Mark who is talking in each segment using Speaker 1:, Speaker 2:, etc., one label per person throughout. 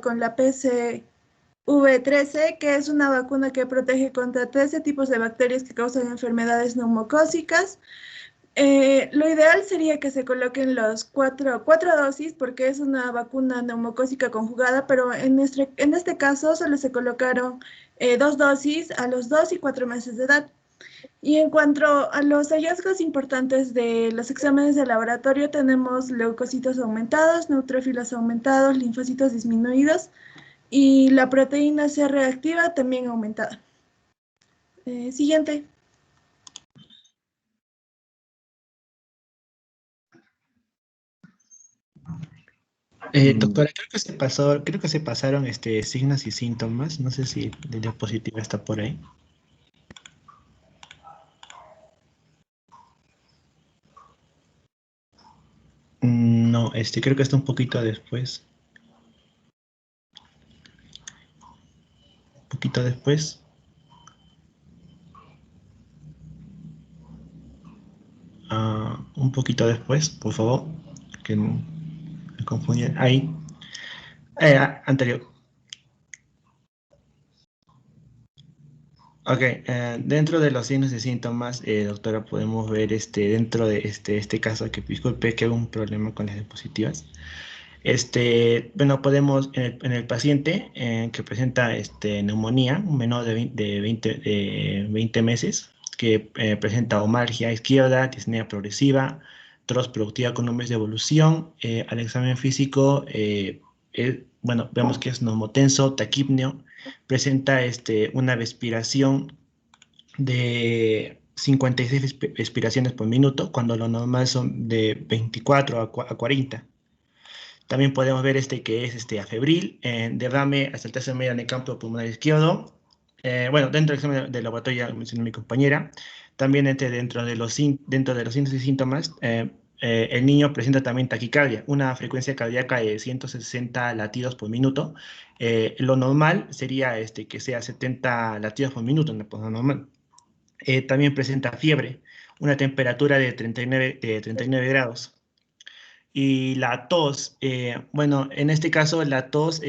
Speaker 1: con la PCV13, que es una vacuna que protege contra 13 tipos de bacterias que causan enfermedades neumocócicas. Lo ideal sería que se coloquen los cuatro dosis porque es una vacuna neumocócica conjugada, pero en este caso solo se colocaron 2 dosis a los 2 y 4 meses de edad. Y en cuanto a los hallazgos importantes de los exámenes de laboratorio, tenemos leucocitos aumentados, neutrófilos aumentados, linfocitos disminuidos y la proteína C reactiva también aumentada. Siguiente.
Speaker 2: Doctora, creo que se pasaron signos y síntomas. No sé si la diapositiva está por ahí. No, creo que está un poquito después. Un poquito después. Un poquito después, por favor. Que me confundí. Ahí. Anterior. Ok, dentro de los signos y síntomas, doctora, podemos ver dentro de este caso, que disculpe que hubo un problema con las diapositivas. Bueno, podemos, en el paciente que presenta neumonía, un menor de 20 meses, que presenta omalgia izquierda, disnea progresiva, tos productiva con un mes de evolución, al examen físico, bueno, vemos que es neumotenso, taquipneo, presenta una respiración de 56 respiraciones por minuto, cuando lo normal son de 24 a 40. También podemos ver que es afebril, derrame hasta el tercer medio en el campo pulmonar izquierdo. Bueno, dentro del examen de laboratorio ya mencionó mi compañera. También dentro de los síntomas y síntomas, el niño presenta también taquicardia, una frecuencia cardíaca de 160 latidos por minuto. Lo normal sería que sea 70 latidos por minuto, en la persona normal. También presenta fiebre, una temperatura de 39 grados. Y la tos, bueno, en este caso la tos,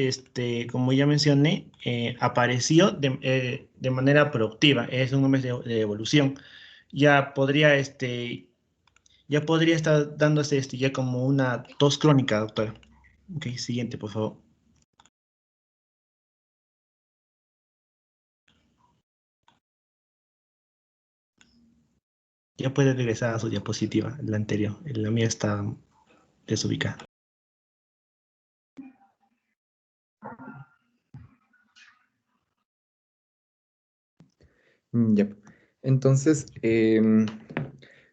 Speaker 2: como ya mencioné, apareció de manera productiva, es un mes de evolución. Ya podría, ya podría estar dándose ya como una tos crónica, doctora. Ok, siguiente, por favor. Ya puede regresar a su diapositiva, la anterior. La mía está desubicada.
Speaker 3: Ya. Entonces,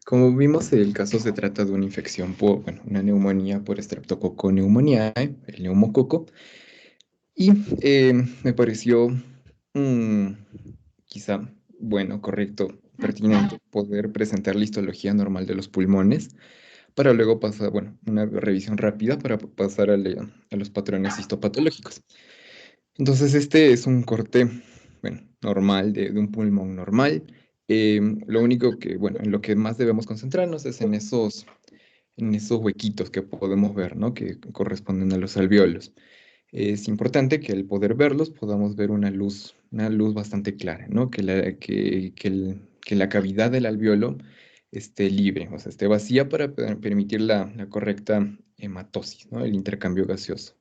Speaker 3: como vimos, el caso se trata de una infección por, bueno, una neumonía por Streptococcus pneumoniae, el neumococo, y me pareció quizá, bueno, correcto, pertinente poder presentar la histología normal de los pulmones para luego pasar, bueno, una revisión rápida para pasar a los patrones histopatológicos. Entonces, este es un corte, bueno, normal de un pulmón normal. Lo único que, bueno, en lo que más debemos concentrarnos es en esos huequitos que podemos ver, ¿no? Que corresponden a los alvéolos. Es importante que al poder verlos podamos ver una luz bastante clara, ¿no? Que la cavidad del alvéolo esté libre, o sea, esté vacía para permitir la correcta hematosis, ¿no? El intercambio gaseoso.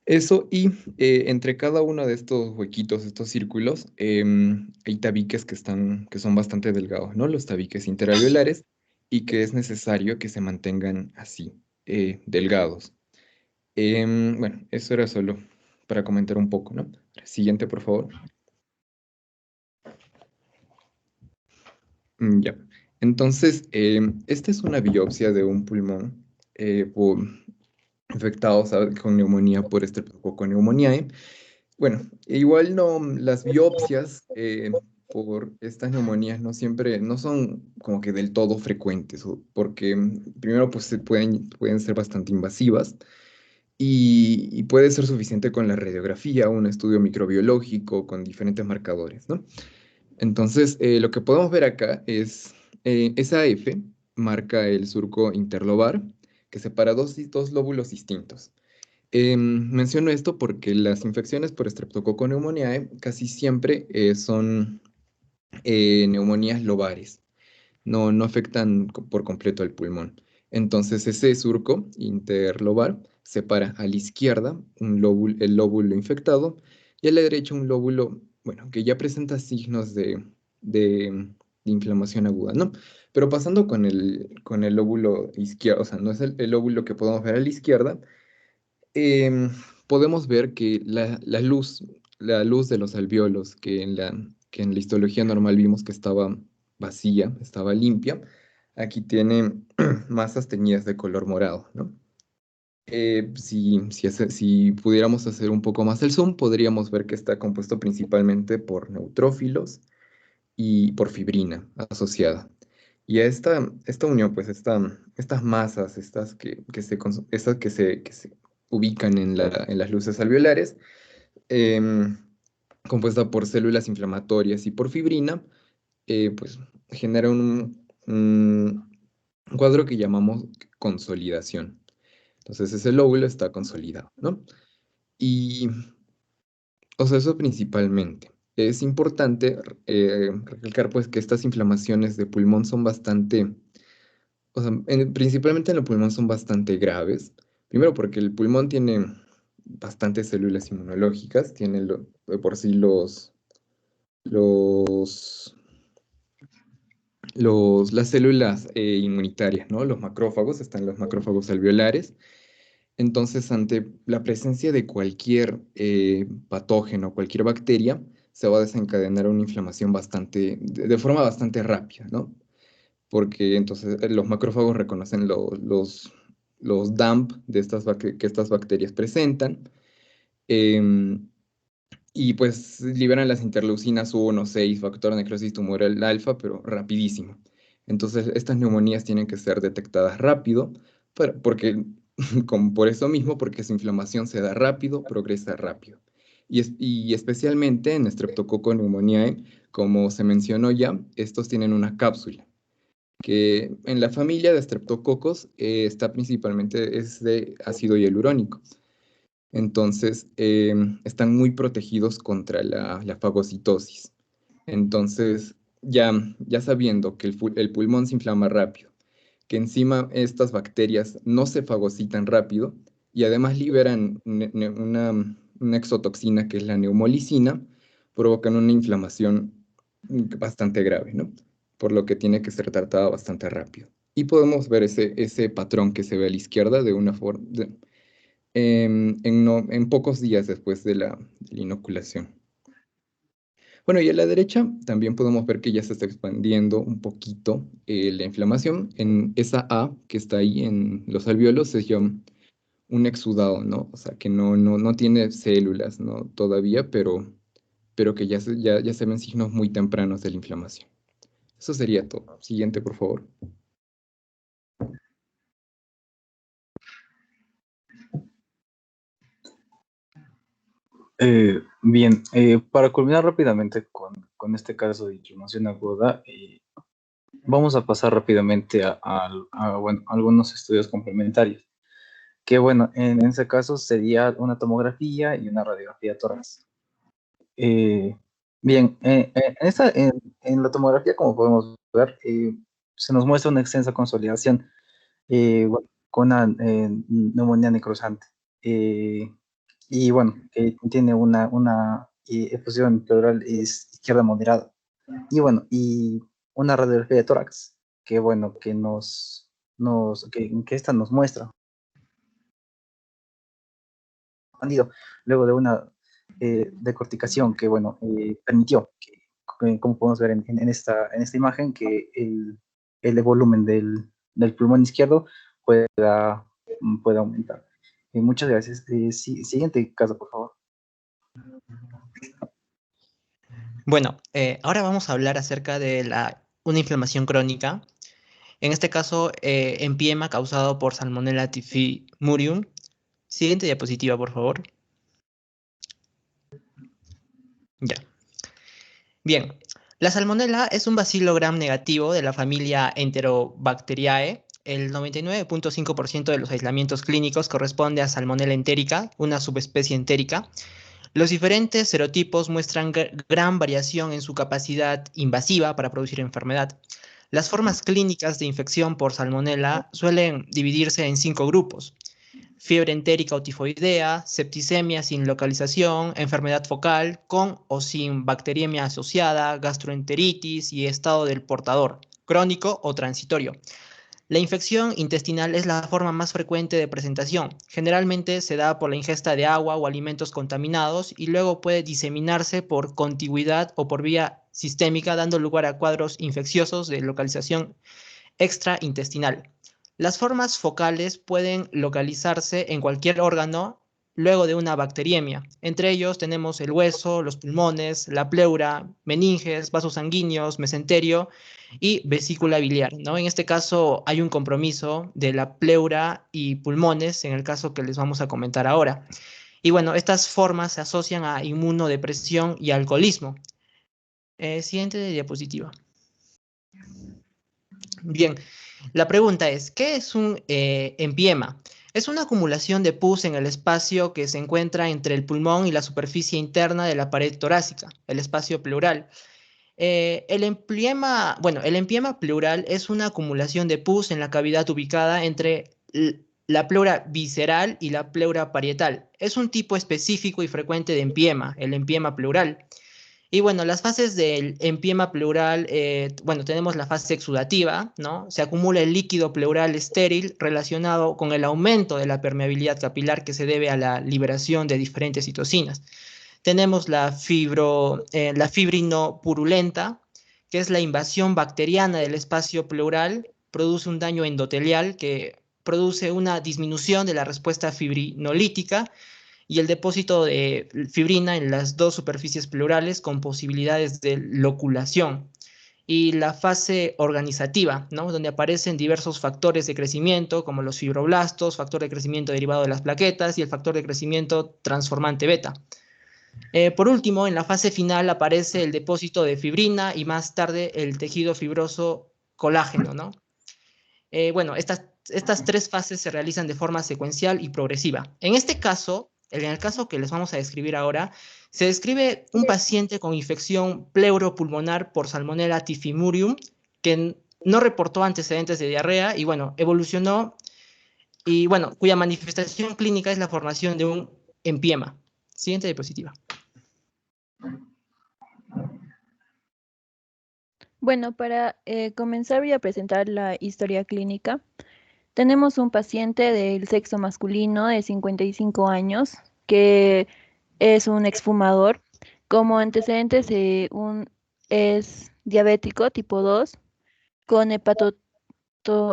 Speaker 3: Eso, y entre cada uno de estos huequitos, estos círculos, hay tabiques que son bastante delgados, ¿no? Los tabiques interalveolares, y que es necesario que se mantengan así, delgados. Bueno, eso era solo para comentar un poco, ¿no? Siguiente, por favor. Ya. Entonces, esta es una biopsia de un pulmón infectado, ¿sabe? Con neumonía por Streptococcus pneumoniae. Bueno, igual no, las biopsias por estas neumonías no siempre, no son como que del todo frecuentes, porque primero pues pueden ser bastante invasivas, y puede ser suficiente con la radiografía, un estudio microbiológico con diferentes marcadores, ¿no? Entonces, lo que podemos ver acá es esa F marca el surco interlobar que separa dos lóbulos distintos. Menciono esto porque las infecciones por Streptococcus pneumoniae casi siempre son neumonías lobares, no afectan por completo al pulmón. Entonces ese surco interlobar separa a la izquierda el lóbulo infectado y a la derecha un lóbulo, bueno, que ya presenta signos de inflamación aguda, ¿no? Pero pasando con el lóbulo izquierdo, o sea, no es el lóbulo que podemos ver a la izquierda, em, podemos ver que la luz de los alvéolos, que en la histología normal vimos que estaba vacía, estaba limpia, aquí tiene masas teñidas de color morado, ¿no? Si pudiéramos hacer un poco más el zoom, podríamos ver que está compuesto principalmente por neutrófilos y por fibrina asociada. Y a esta unión, pues estas masas, estas que se ubican en las luces alveolares, em, compuesta por células inflamatorias y por fibrina, pues genera un cuadro que llamamos consolidación. Entonces ese lóbulo está consolidado, ¿no? Y, o sea, eso principalmente. Es importante recalcar pues que estas inflamaciones de pulmón son bastante, o sea, principalmente en el pulmón son bastante graves. Primero porque el pulmón tiene bastantes células inmunológicas, tiene de por sí los, las células inmunitarias, ¿no? Los macrófagos, están los macrófagos alveolares. Entonces, ante la presencia de cualquier patógeno, cualquier bacteria, se va a desencadenar una inflamación de forma bastante rápida, ¿no? Porque entonces los macrófagos reconocen los DAMP que estas bacterias presentan, em, y pues liberan las interleucinas 1, 6, factor de necrosis tumoral alfa, pero rapidísimo. Entonces, estas neumonías tienen que ser detectadas rápido, porque, como por eso mismo, porque su inflamación se da rápido, progresa rápido. Y especialmente en Streptococcus pneumoniae, como se mencionó ya, estos tienen una cápsula, que en la familia de Streptococos está principalmente, es de ácido hialurónico. Entonces, están muy protegidos contra la fagocitosis. Entonces, ya sabiendo que el pulmón se inflama rápido, que encima estas bacterias no se fagocitan rápido y además liberan una exotoxina que es la neumolicina, provocan una inflamación bastante grave, ¿no? Por lo que tiene que ser tratada bastante rápido. Y podemos ver ese patrón que se ve a la izquierda de una forma en pocos días después de la inoculación. Bueno, y a la derecha también podemos ver que ya se está expandiendo un poquito la inflamación. En esa A que está ahí en los alvéolos es ya un exudado, ¿no? O sea, que no tiene células, ¿no? Todavía, pero que ya se ven signos muy tempranos de la inflamación. Eso sería todo. Siguiente, por favor.
Speaker 4: Bien, para culminar rápidamente con este caso de inflamación aguda, vamos a pasar rápidamente bueno, algunos estudios complementarios, que bueno, en ese caso sería una tomografía y una radiografía tórax. Bien, en la tomografía, como podemos ver, se nos muestra una extensa consolidación bueno, con una neumonía necrosante. Y bueno, tiene una efusión pleural izquierda moderada. Y bueno, y una radiografía de tórax, que bueno, que esta nos muestra expandido luego de una decorticación que bueno, permitió como podemos ver en esta imagen, que el volumen del pulmón izquierdo pueda aumentar. Muchas gracias. Siguiente caso, por favor.
Speaker 5: Bueno, ahora vamos a hablar acerca de una inflamación crónica. En este caso, empiema causado por Salmonella typhimurium. Siguiente diapositiva, por favor. Ya. Bien, la Salmonella es un bacilo gram negativo de la familia Enterobacteriae, el 99.5% de los aislamientos clínicos corresponde a Salmonella entérica, una subespecie entérica. Los diferentes serotipos muestran gran variación en su capacidad invasiva para producir enfermedad. Las formas clínicas de infección por Salmonella suelen dividirse en 5 grupos: fiebre entérica o tifoidea, septicemia sin localización, enfermedad focal con o sin bacteriemia asociada, gastroenteritis y estado del portador, crónico o transitorio. La infección intestinal es la forma más frecuente de presentación. Generalmente se da por la ingesta de agua o alimentos contaminados y luego puede diseminarse por contigüidad o por vía sistémica, dando lugar a cuadros infecciosos de localización extraintestinal. Las formas focales pueden localizarse en cualquier órgano luego de una bacteriemia. Entre ellos tenemos el hueso, los pulmones, la pleura, meninges, vasos sanguíneos, mesenterio y vesícula biliar, ¿no? En este caso hay un compromiso de la pleura y pulmones, en el caso que les vamos a comentar ahora. Y bueno, estas formas se asocian a inmunodepresión y alcoholismo. Siguiente diapositiva. Bien, la pregunta es, ¿qué es un empiema? Es una acumulación de pus en el espacio que se encuentra entre el pulmón y la superficie interna de la pared torácica, el espacio pleural. El empiema pleural es una acumulación de pus en la cavidad ubicada entre la pleura visceral y la pleura parietal. Es un tipo específico y frecuente de empiema, el empiema pleural. Y bueno, las fases del empiema pleural, tenemos la fase exudativa, ¿no? Se acumula el líquido pleural estéril relacionado con el aumento de la permeabilidad capilar que se debe a la liberación de diferentes citocinas. Tenemos la fibrino purulenta, que es la invasión bacteriana del espacio pleural, produce un daño endotelial que produce una disminución de la respuesta fibrinolítica y el depósito de fibrina en las dos superficies pleurales con posibilidades de loculación. Y la fase organizativa, ¿no? Donde aparecen diversos factores de crecimiento, como los fibroblastos, factor de crecimiento derivado de las plaquetas y el factor de crecimiento transformante beta. Por último, en la fase final aparece el depósito de fibrina y más tarde el tejido fibroso colágeno, ¿no? Estas 3 fases se realizan de forma secuencial y progresiva. En este caso, en el caso que les vamos a describir ahora, se describe un paciente con infección pleuropulmonar por Salmonella typhimurium que no reportó antecedentes de diarrea y evolucionó y cuya manifestación clínica es la formación de un empiema. Siguiente diapositiva.
Speaker 6: Bueno, para comenzar voy a presentar la historia clínica. Tenemos un paciente del sexo masculino de 55 años que es un exfumador. Como antecedentes, es diabético tipo 2 con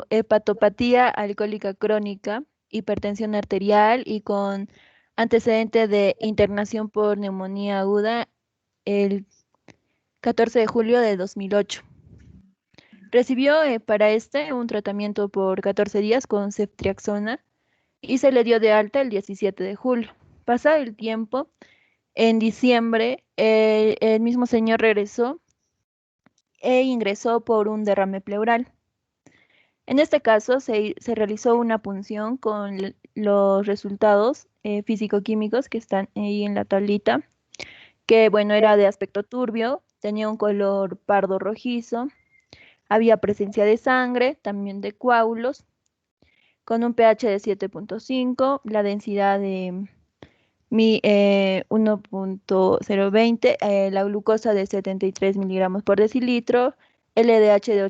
Speaker 6: hepatopatía alcohólica crónica, hipertensión arterial y con antecedente de internación por neumonía aguda el 14 de julio de 2008. Recibió para un tratamiento por 14 días con ceftriaxona y se le dio de alta el 17 de julio. Pasado el tiempo, en diciembre, el mismo señor regresó e ingresó por un derrame pleural. En este caso, se realizó una punción con los resultados físico-químicos que están ahí en la tablita, que era de aspecto turbio, tenía un color pardo rojizo, había presencia de sangre, también de coágulos, con un pH de 7.5, la densidad de 1.020, la glucosa de 73 miligramos por decilitro, LDH de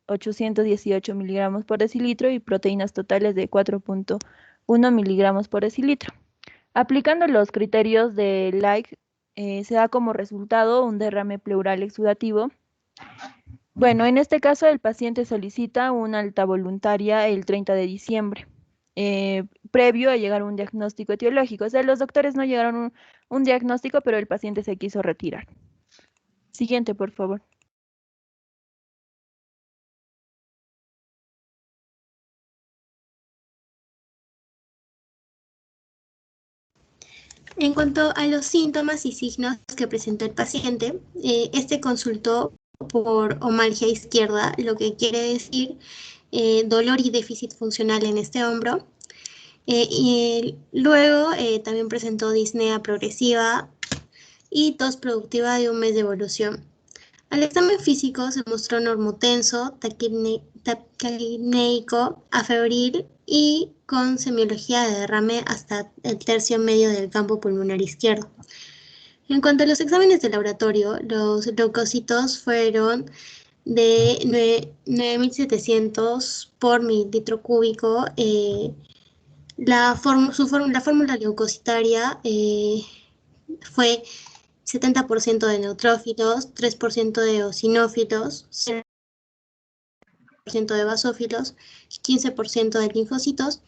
Speaker 6: 818 miligramos por decilitro y proteínas totales de 4.1 miligramos por decilitro. Aplicando los criterios de Light, se da como resultado un derrame pleural exudativo. En este caso el paciente solicita una alta voluntaria el 30 de diciembre, previo a llegar a un diagnóstico etiológico. O sea, los doctores no llegaron a un diagnóstico, pero el paciente se quiso retirar. Siguiente, por favor.
Speaker 7: En cuanto a los síntomas y signos que presentó el paciente, este consultó por omalgia izquierda, lo que quiere decir dolor y déficit funcional en este hombro. Y luego también presentó disnea progresiva y tos productiva de 1 mes de evolución. Al examen físico se mostró normotenso, taquipneico, afebril y con semiología de derrame hasta el tercio medio del campo pulmonar izquierdo. En cuanto a los exámenes de laboratorio, los leucocitos fueron de 9.700 por mililitro cúbico. La fórmula leucocitaria fue 70% de neutrófilos, 3% de eosinófilos, 0% de basófilos, 15% de linfocitos,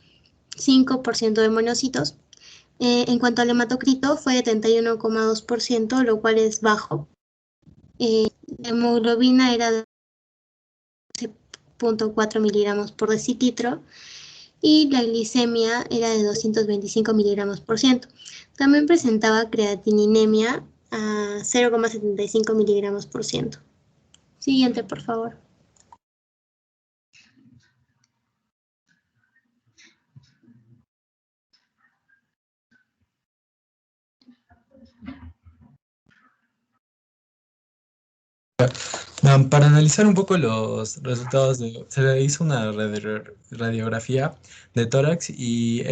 Speaker 7: 5% de monocitos. En cuanto al hematocrito, fue de 31,2%, lo cual es bajo. La hemoglobina era de 12.4 miligramos por decilitro y la glicemia era de 225 miligramos por ciento. También presentaba creatininemia a 0,75 miligramos por ciento. Siguiente, por favor.
Speaker 8: Para analizar un poco los resultados, se le hizo una radiografía de tórax y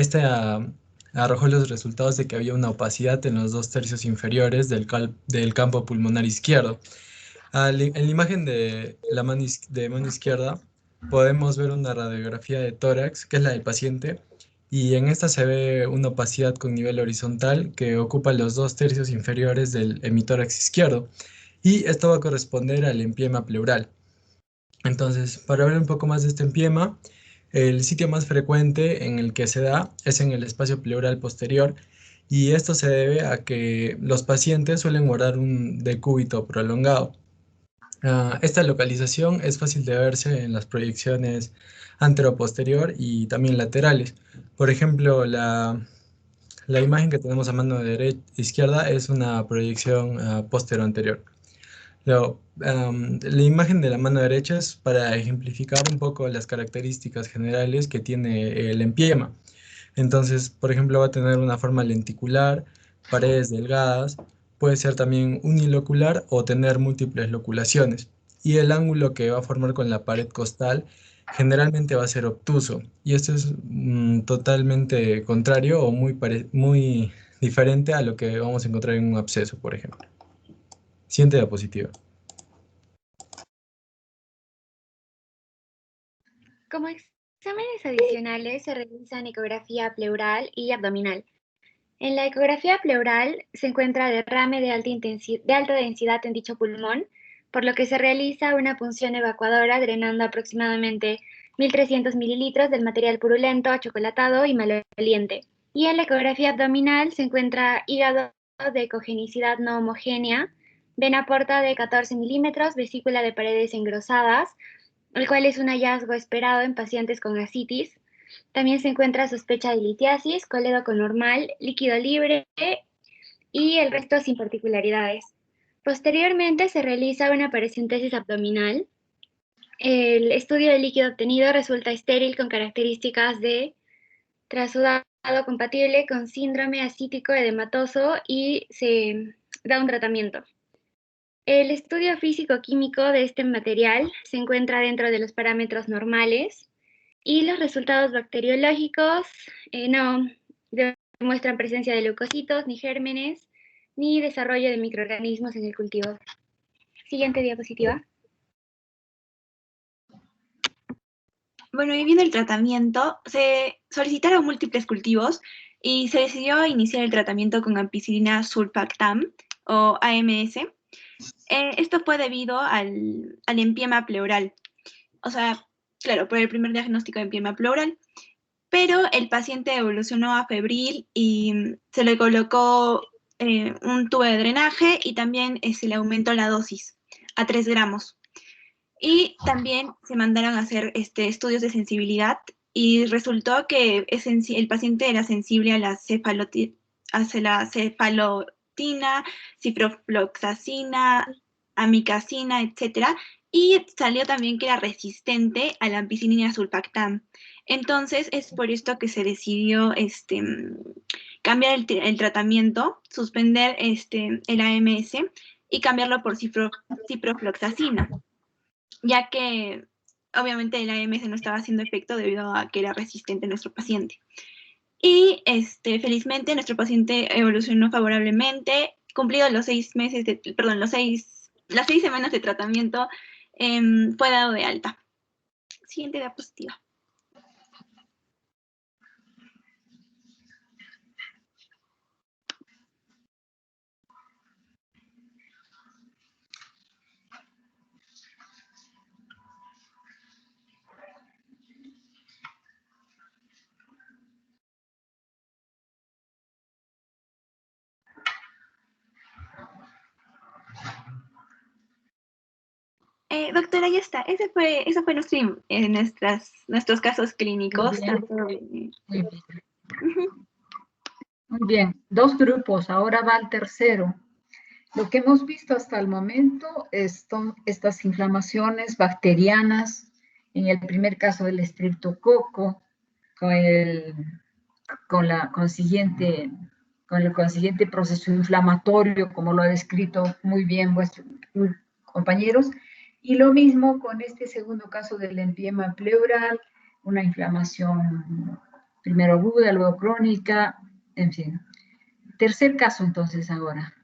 Speaker 8: arrojó los resultados de que había una opacidad en los 2/3 inferiores del campo pulmonar izquierdo. En la imagen de mano izquierda podemos ver una radiografía de tórax, que es la del paciente, y en esta se ve una opacidad con nivel horizontal que ocupa los 2/3 inferiores del hemitórax izquierdo. Y esto va a corresponder al empiema pleural. Entonces, para hablar un poco más de este empiema, el sitio más frecuente en el que se da es en el espacio pleural posterior, y esto se debe a que los pacientes suelen guardar un decúbito prolongado. Esta localización es fácil de verse en las proyecciones antero-posterior y también laterales. Por ejemplo, la imagen que tenemos a mano izquierda es una proyección postero-anterior. La imagen de la mano derecha es para ejemplificar un poco las características generales que tiene el empiema. Entonces, por ejemplo, va a tener una forma lenticular, paredes delgadas, puede ser también unilocular o tener múltiples loculaciones. Y el ángulo que va a formar con la pared costal generalmente va a ser obtuso. Y esto es totalmente contrario o muy diferente a lo que vamos a encontrar en un absceso, por ejemplo. Siguiente diapositiva.
Speaker 9: Como exámenes adicionales se realizan ecografía pleural y abdominal. En la ecografía pleural se encuentra derrame de alta densidad en dicho pulmón, por lo que se realiza una punción evacuadora drenando aproximadamente 1.300 mililitros del material purulento, achocolatado y maloliente. Y en la ecografía abdominal se encuentra hígado de ecogenicidad no homogénea, vena porta de 14 milímetros, vesícula de paredes engrosadas, el cual es un hallazgo esperado en pacientes con ascitis. También se encuentra sospecha de litiasis, colédoco normal, líquido libre y el resto sin particularidades. Posteriormente se realiza una paracentesis abdominal. El estudio del líquido obtenido resulta estéril con características de trasudado compatible con síndrome ascítico edematoso y se da un tratamiento. El estudio físico-químico de este material se encuentra dentro de los parámetros normales y los resultados bacteriológicos no demuestran presencia de leucocitos, ni gérmenes, ni desarrollo de microorganismos en el cultivo. Siguiente diapositiva.
Speaker 10: Bueno, y viendo el tratamiento, se solicitaron múltiples cultivos y se decidió iniciar el tratamiento con ampicilina sulfactam o AMS. Esto fue debido al empiema pleural. O sea, claro, por el primer diagnóstico de empiema pleural. Pero el paciente evolucionó a febril y se le colocó un tubo de drenaje y también se le aumentó la dosis a 3 gramos. Y también se mandaron a hacer estudios de sensibilidad y resultó que el paciente era sensible a la cefalotina, ciprofloxacina, amicacina, etc. y salió también que era resistente a la ampicilina sulfactam. Entonces es por esto que se decidió cambiar el tratamiento, suspender el AMS y cambiarlo por ciprofloxacina, ya que obviamente el AMS no estaba haciendo efecto debido a que era resistente nuestro paciente. Y felizmente nuestro paciente evolucionó favorablemente, cumplidos los 6 meses las 6 semanas de tratamiento, fue dado de alta. Siguiente diapositiva. Doctora, ya está. Eso fue nuestros casos clínicos.
Speaker 11: Muy bien. Muy bien. 2 grupos, ahora va el tercero. Lo que hemos visto hasta el momento son estas inflamaciones bacterianas, en el primer caso del estreptococo, con el consiguiente proceso inflamatorio, como lo ha descrito muy bien vuestros compañeros, y lo mismo con este segundo caso del empiema pleural, una inflamación primero aguda, luego crónica, en fin. Tercer caso entonces ahora.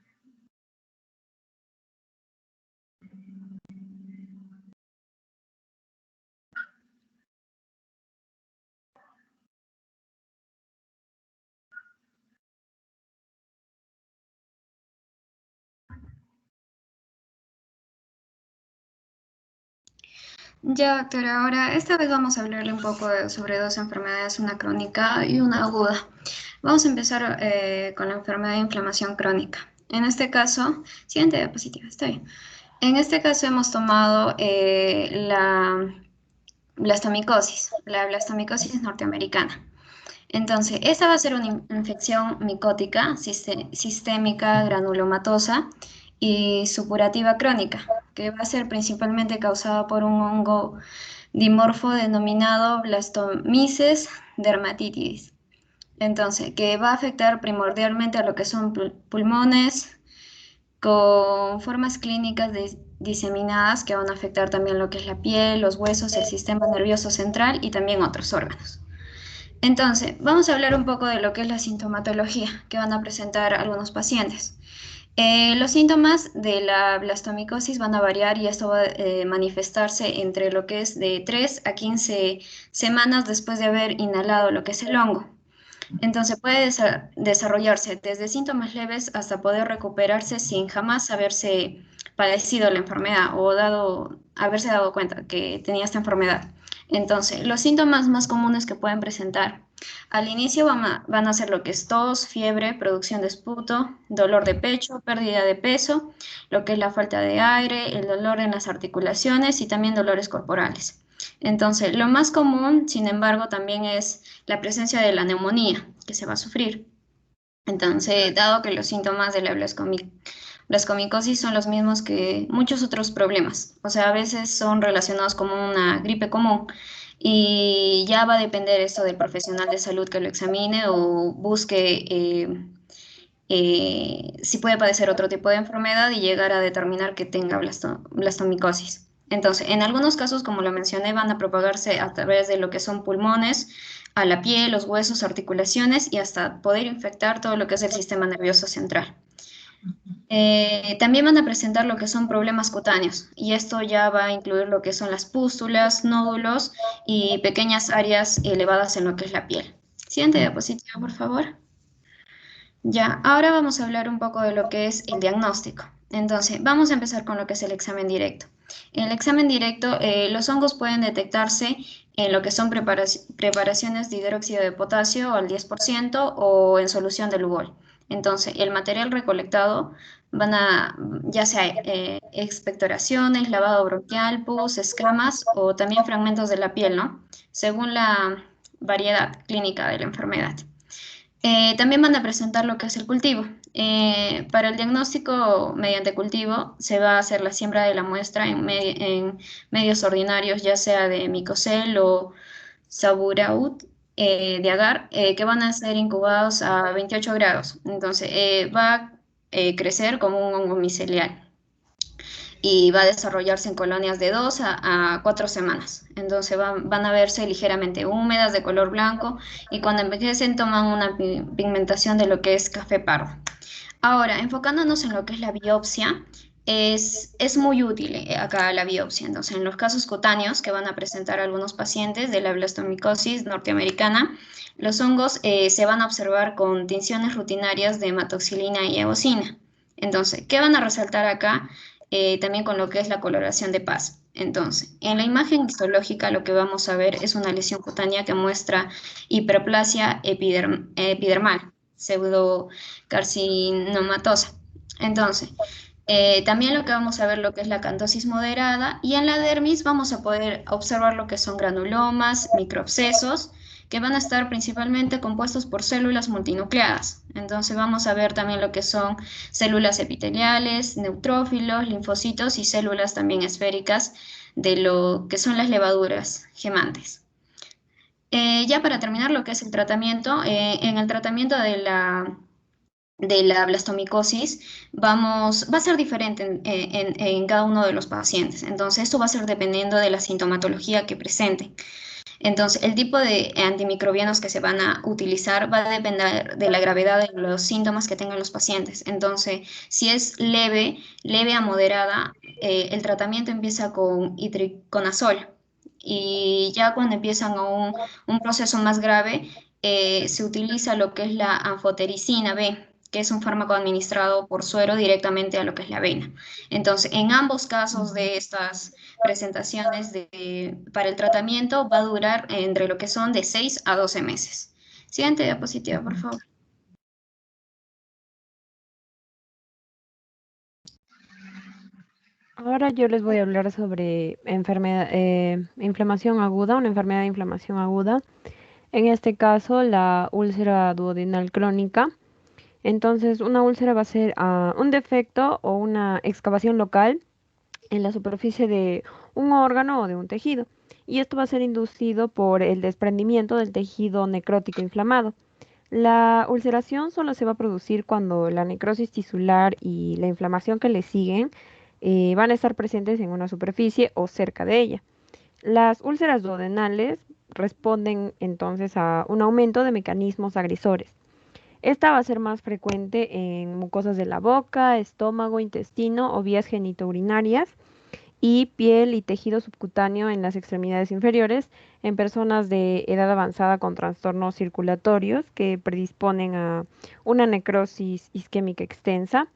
Speaker 12: Ya, doctora, ahora esta vez vamos a hablarle un poco sobre 2 enfermedades, una crónica y una aguda. Vamos a empezar con la enfermedad de inflamación crónica. En este caso, siguiente diapositiva, está bien. En este caso hemos tomado la blastomicosis norteamericana. Entonces, esta va a ser una infección micótica, sistémica, granulomatosa y supurativa crónica, que va a ser principalmente causada por un hongo dimorfo denominado Blastomyces dermatitidis. Entonces, que va a afectar primordialmente a lo que son pulmones, con formas clínicas diseminadas que van a afectar también lo que es la piel, los huesos, el sistema nervioso central y también otros órganos. Entonces, vamos a hablar un poco de lo que es la sintomatología que van a presentar algunos pacientes. Los síntomas de la blastomicosis van a variar y esto va a manifestarse entre lo que es de 3 a 15 semanas después de haber inhalado lo que es el hongo. Entonces puede desarrollarse desde síntomas leves hasta poder recuperarse sin jamás haberse padecido la enfermedad o haberse dado cuenta que tenía esta enfermedad. Entonces, los síntomas más comunes que pueden presentar al inicio van a ser lo que es tos, fiebre, producción de esputo, dolor de pecho, pérdida de peso, lo que es la falta de aire, el dolor en las articulaciones y también dolores corporales. Entonces, lo más común, sin embargo, también es la presencia de la neumonía que se va a sufrir. Entonces, dado que los síntomas de la blascomicosis son los mismos que muchos otros problemas, o sea, a veces son relacionados con una gripe común y ya va a depender esto del profesional de salud que lo examine o busque si puede padecer otro tipo de enfermedad y llegar a determinar que tenga blastomicosis. Entonces, en algunos casos, como lo mencioné, van a propagarse a través de lo que son pulmones, a la piel, los huesos, articulaciones y hasta poder infectar todo lo que es el sistema nervioso central. También van a presentar lo que son problemas cutáneos y esto ya va a incluir lo que son las pústulas, nódulos y pequeñas áreas elevadas en lo que es la piel. Siguiente diapositiva, por favor. Ya, ahora vamos a hablar un poco de lo que es el diagnóstico. Entonces, vamos a empezar con lo que es el examen directo. En el examen directo, los hongos pueden detectarse en lo que son preparaciones de hidróxido de potasio al 10% o en solución de Lugol. Entonces, el material recolectado ya sea expectoraciones, lavado bronquial, pus, escamas o también fragmentos de la piel, ¿no? Según la variedad clínica de la enfermedad. También van a presentar lo que es el cultivo. Para el diagnóstico mediante cultivo se va a hacer la siembra de la muestra en medios ordinarios, ya sea de micocel o saburaud de agar, que van a ser incubados a 28 grados. Entonces, va a crecer como un hongo micelial y va a desarrollarse en colonias de 2 a 4 semanas. Entonces van a verse ligeramente húmedas, de color blanco, y cuando envejecen toman una pigmentación de lo que es café pardo. Ahora, enfocándonos en lo que es la biopsia, es muy útil acá la biopsia. Entonces, en los casos cutáneos que van a presentar algunos pacientes de la blastomicosis norteamericana, los hongos se van a observar con tinciones rutinarias de hematoxilina y eosina. Entonces, ¿qué van a resaltar acá? También con lo que es la coloración de paz. Entonces, en la imagen histológica lo que vamos a ver es una lesión cutánea que muestra hiperplasia epidermal, pseudocarcinomatosa. Entonces, también lo que vamos a ver lo que es la acantosis moderada, y en la dermis vamos a poder observar lo que son granulomas, microabscesos, que van a estar principalmente compuestos por células multinucleadas. Entonces vamos a ver también lo que son células epiteliales, neutrófilos, linfocitos y células también esféricas de lo que son las levaduras gemantes. Ya para terminar lo que es el tratamiento, en el tratamiento de la blastomicosis va a ser diferente en cada uno de los pacientes. Entonces, esto va a ser dependiendo de la sintomatología que presenten. Entonces, el tipo de antimicrobianos que se van a utilizar va a depender de la gravedad de los síntomas que tengan los pacientes. Entonces, si es leve a moderada, el tratamiento empieza con itraconazol. Y ya cuando empiezan a un proceso más grave, se utiliza lo que es la anfotericina B, que es un fármaco administrado por suero directamente a lo que es la vena. Entonces, en ambos casos de estas presentaciones para el tratamiento va a durar entre lo que son de 6 a 12 meses. Siguiente diapositiva, por favor.
Speaker 13: Ahora yo les voy a hablar sobre inflamación aguda, una enfermedad de inflamación aguda. En este caso, la úlcera duodenal crónica. Entonces, una úlcera va a ser un defecto o una excavación local en la superficie de un órgano o de un tejido. Y esto va a ser inducido por el desprendimiento del tejido necrótico inflamado. La ulceración solo se va a producir cuando la necrosis tisular y la inflamación que le siguen van a estar presentes en una superficie o cerca de ella. Las úlceras duodenales responden entonces a un aumento de mecanismos agresores. Esta va a ser más frecuente en mucosas de la boca, estómago, intestino o vías genitourinarias, y piel y tejido subcutáneo en las extremidades inferiores en personas de edad avanzada con trastornos circulatorios que predisponen a una necrosis isquémica extensa.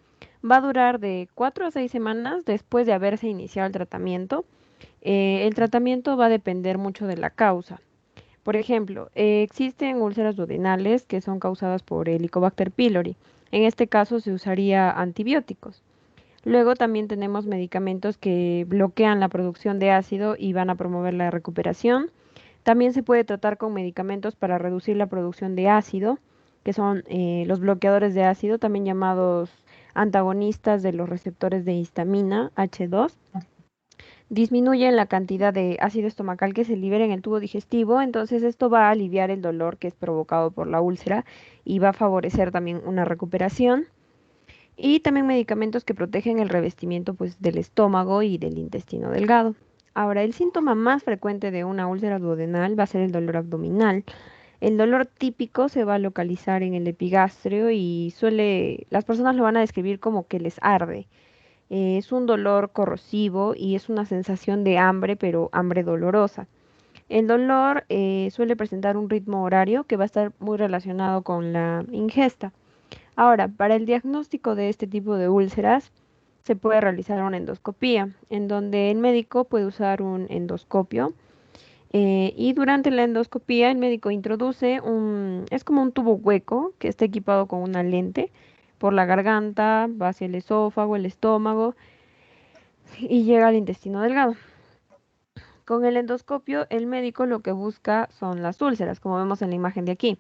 Speaker 13: Va a durar de 4 a 6 semanas después de haberse iniciado el tratamiento. El tratamiento va a depender mucho de la causa. Por ejemplo, existen úlceras duodenales que son causadas por Helicobacter pylori. En este caso se usaría antibióticos. Luego también tenemos medicamentos que bloquean la producción de ácido y van a promover la recuperación. También se puede tratar con medicamentos para reducir la producción de ácido, que son los bloqueadores de ácido, también llamados antagonistas de los receptores de histamina H2. Disminuyen la cantidad de ácido estomacal que se libera en el tubo digestivo, entonces esto va a aliviar el dolor que es provocado por la úlcera y va a favorecer también una recuperación. Y también medicamentos que protegen el revestimiento del estómago y del intestino delgado. Ahora, el síntoma más frecuente de una úlcera duodenal va a ser el dolor abdominal. El dolor típico se va a localizar en el epigastrio y las personas lo van a describir como que les arde. Es un dolor corrosivo y es una sensación de hambre, pero hambre dolorosa. El dolor suele presentar un ritmo horario que va a estar muy relacionado con la ingesta. Ahora, para el diagnóstico de este tipo de úlceras se puede realizar una endoscopía, en donde el médico puede usar un endoscopio y durante la endoscopía el médico introduce es como un tubo hueco que está equipado con una lente por la garganta, va hacia el esófago, el estómago y llega al intestino delgado. Con el endoscopio el médico lo que busca son las úlceras, como vemos en la imagen de aquí.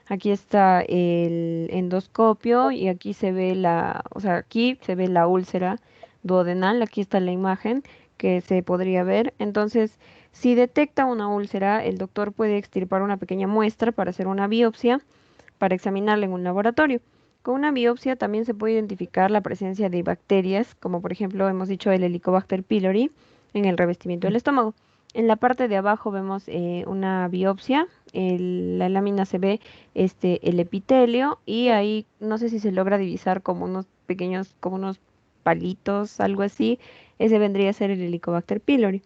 Speaker 13: Aquí está el endoscopio y aquí se ve aquí se ve la úlcera duodenal, aquí está la imagen que se podría ver. Entonces, si detecta una úlcera, el doctor puede extirpar una pequeña muestra para hacer una biopsia para examinarla en un laboratorio. Con una biopsia también se puede identificar la presencia de bacterias, como por ejemplo hemos dicho el Helicobacter pylori en el revestimiento del estómago. En la parte de abajo vemos una biopsia, la lámina se ve el epitelio y ahí no sé si se logra divisar como unos pequeños, como unos palitos, algo así, ese vendría a ser el Helicobacter pylori.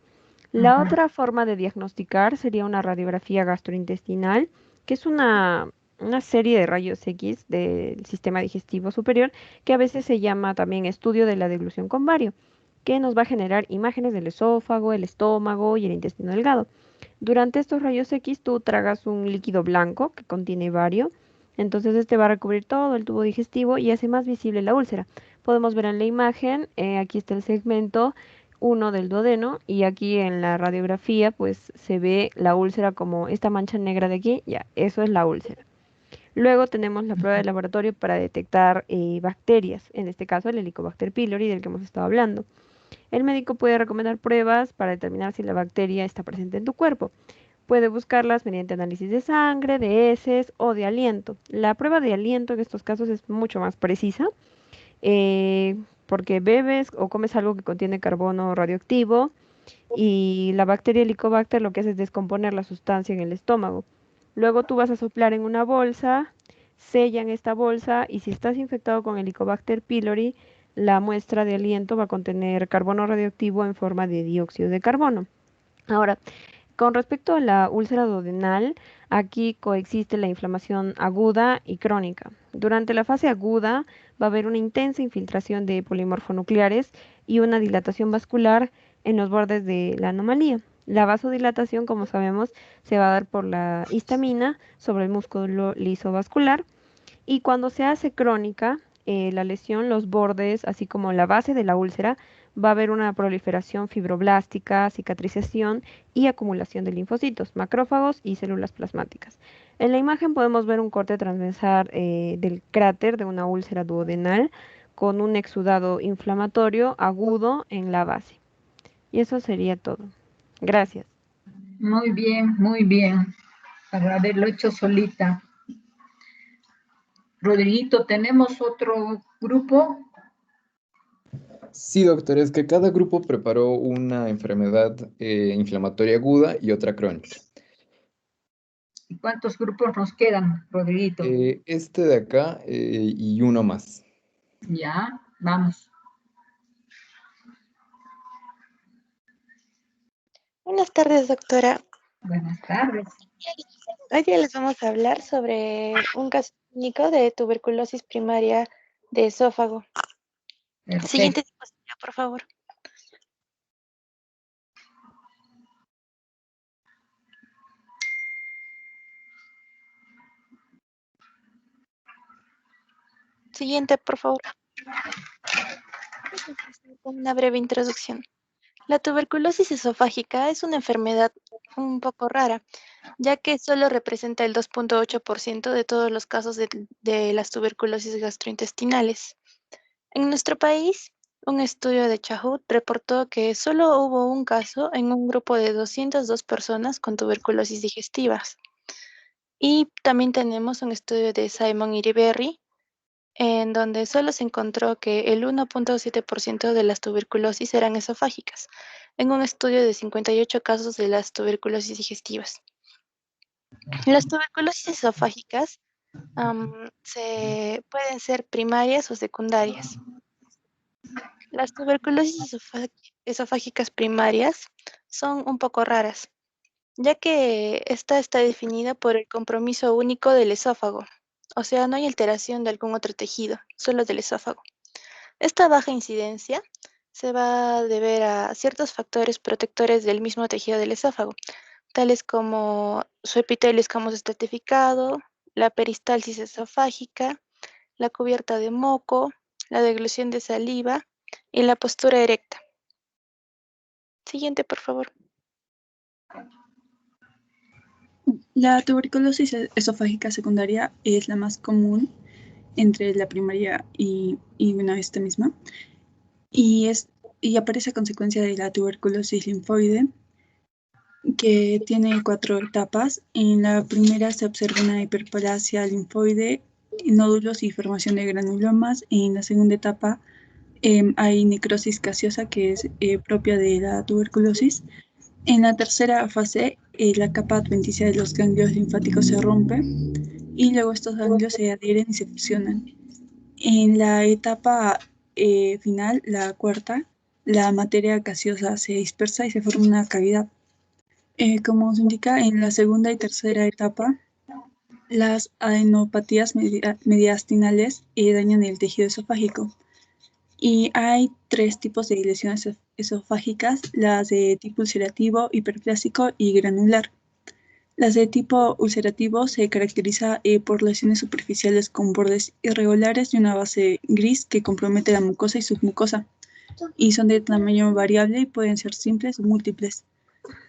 Speaker 13: La otra forma de diagnosticar sería una radiografía gastrointestinal, que es una serie de rayos X del sistema digestivo superior, que a veces se llama también estudio de la deglución con bario, que nos va a generar imágenes del esófago, el estómago y el intestino delgado. Durante estos rayos X tú tragas un líquido blanco que contiene bario, entonces este va a recubrir todo el tubo digestivo y hace más visible la úlcera. Podemos ver en la imagen, aquí está el segmento 1 del duodeno y aquí en la radiografía pues se ve la úlcera como esta mancha negra de aquí, ya, eso es la úlcera. Luego tenemos la prueba de laboratorio para detectar bacterias, en este caso el Helicobacter pylori del que hemos estado hablando. El médico puede recomendar pruebas para determinar si la bacteria está presente en tu cuerpo. Puede buscarlas mediante análisis de sangre, de heces o de aliento. La prueba de aliento en estos casos es mucho más precisa eh, porque bebes o comes algo que contiene carbono radioactivo y la bacteria Helicobacter lo que hace es descomponer la sustancia en el estómago. Luego tú vas a soplar en una bolsa, sellan esta bolsa y si estás infectado con Helicobacter pylori, la muestra de aliento va a contener carbono radioactivo en forma de dióxido de carbono. Ahora, con respecto a la úlcera duodenal, aquí coexiste la inflamación aguda y crónica. Durante la fase aguda va a haber una intensa infiltración de polimorfonucleares y una dilatación vascular en los bordes de la anomalía. La vasodilatación, como sabemos, se va a dar por la histamina sobre el músculo liso vascular y cuando se hace crónica, la lesión, los bordes, así como la base de la úlcera, va a haber una proliferación fibroblástica, cicatrización y acumulación de linfocitos, macrófagos y células plasmáticas. En la imagen podemos ver un corte transversal del cráter de una úlcera duodenal con un exudado inflamatorio agudo en la base. Y eso sería todo. Gracias.
Speaker 11: Muy bien, muy bien. Para haberlo hecho solita. Rodriguito, ¿tenemos otro grupo?
Speaker 3: Sí, doctor, es que cada grupo preparó una enfermedad inflamatoria aguda y otra crónica.
Speaker 11: ¿Y cuántos grupos nos quedan, Rodriguito?
Speaker 3: Este de acá y uno más.
Speaker 11: Ya, vamos.
Speaker 14: Buenas tardes, doctora.
Speaker 11: Buenas tardes.
Speaker 14: Hoy día les vamos a hablar sobre un caso clínico de tuberculosis primaria de esófago.
Speaker 11: Perfecto.
Speaker 14: Siguiente diapositiva, por favor. Siguiente, por favor. Una breve introducción. La tuberculosis esofágica es una enfermedad un poco rara, ya que solo representa el 2.8% de todos los casos de las tuberculosis gastrointestinales. En nuestro país, un estudio de Chahut reportó que solo hubo un caso en un grupo de 202 personas con tuberculosis digestivas. Y también tenemos un estudio de Simon Iriberri, en donde solo se encontró que el 1.7% de las tuberculosis eran esofágicas, en un estudio de 58 casos de las tuberculosis digestivas. Las tuberculosis esofágicas pueden ser primarias o secundarias. Las tuberculosis esofágicas primarias son un poco raras, ya que esta está definida por el compromiso único del esófago, o sea, no hay alteración de algún otro tejido, solo del esófago. Esta baja incidencia se va a deber a ciertos factores protectores del mismo tejido del esófago, tales como su epitelio escamoso estratificado, la peristalsis esofágica, la cubierta de moco, la deglución de saliva y la postura erecta. Siguiente, por favor.
Speaker 15: La tuberculosis esofágica secundaria es la más común entre la primaria y esta misma, y aparece a consecuencia de la tuberculosis linfoide, que tiene 4 etapas. En la primera se observa una hiperplasia linfoide, nódulos y formación de granulomas. En la segunda etapa hay necrosis gaseosa, que es propia de la tuberculosis. En la tercera fase, la capa adventicia de los ganglios linfáticos se rompe y luego estos ganglios se adhieren y se fusionan. En la etapa final, la cuarta, la materia gaseosa se dispersa y se forma una cavidad. Como se indica, en la segunda y tercera etapa, las adenopatías mediastinales dañan el tejido esofágico. Y hay 3 tipos de lesiones esofágicas: las de tipo ulcerativo, hiperplásico y granular. Las de tipo ulcerativo se caracteriza por lesiones superficiales con bordes irregulares y una base gris que compromete la mucosa y submucosa, y son de tamaño variable y pueden ser simples o múltiples.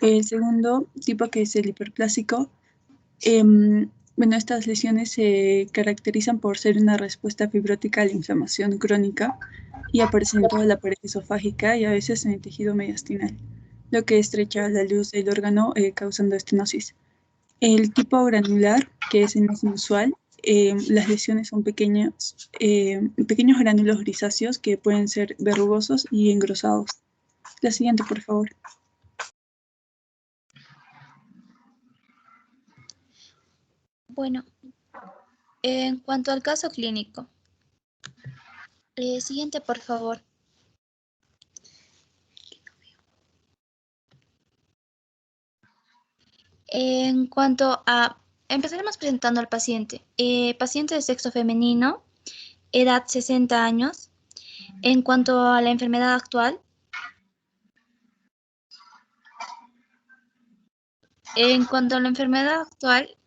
Speaker 15: El segundo tipo, que es el hiperplásico, estas lesiones se caracterizan por ser una respuesta fibrótica a la inflamación crónica y aparecen en toda la pared esofágica y a veces en el tejido mediastinal, lo que estrecha la luz del órgano causando estenosis. El tipo granular, que es el más inusual, las lesiones son pequeños gránulos grisáceos que pueden ser verrugosos y engrosados. La siguiente, por favor.
Speaker 16: Bueno, en cuanto al caso clínico, siguiente, por favor. En cuanto a, empezaremos presentando al paciente. Paciente de sexo femenino, edad 60 años. En cuanto a la enfermedad actual,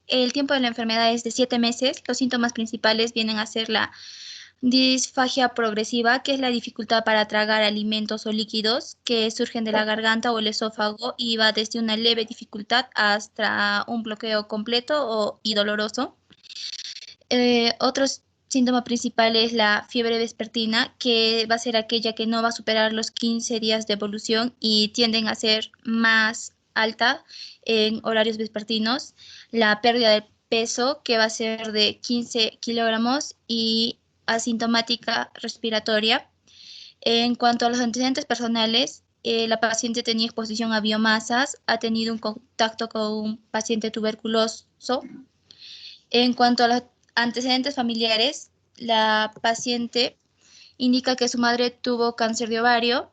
Speaker 16: el tiempo de la enfermedad es de 7 meses. Los síntomas principales vienen a ser la disfagia progresiva, que es la dificultad para tragar alimentos o líquidos que surgen de la garganta o el esófago y va desde una leve dificultad hasta un bloqueo completo y doloroso. Otros síntoma principal es la fiebre vespertina, que va a ser aquella que no va a superar los 15 días de evolución y tienden a ser más alta en horarios vespertinos. La pérdida de peso, que va a ser de 15 kilogramos y asintomática respiratoria. En cuanto a los antecedentes personales, la paciente tenía exposición a biomasas, ha tenido un contacto con un paciente tuberculoso. En cuanto a los antecedentes familiares, la paciente indica que su madre tuvo cáncer de ovario.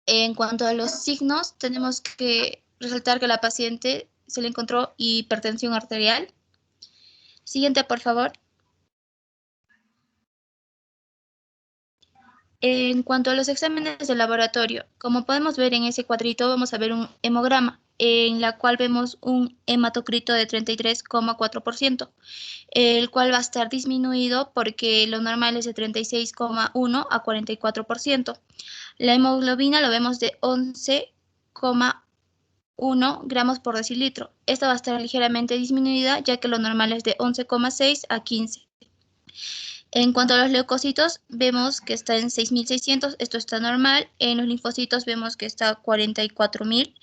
Speaker 16: En cuanto a los signos, tenemos que resaltar que la paciente se le encontró hipertensión arterial. Siguiente, por favor. En cuanto a los exámenes de laboratorio, como podemos ver en ese cuadrito, vamos a ver un hemograma, en la cual vemos un hematocrito de 33,4%, el cual va a estar disminuido porque lo normal es de 36,1 a 44%. La hemoglobina lo vemos de 11,1 gramos por decilitro. Esta va a estar ligeramente disminuida, ya que lo normal es de 11,6 a 15. En cuanto a los leucocitos, vemos que está en 6.600, esto está normal. En los linfocitos vemos que está 44.000,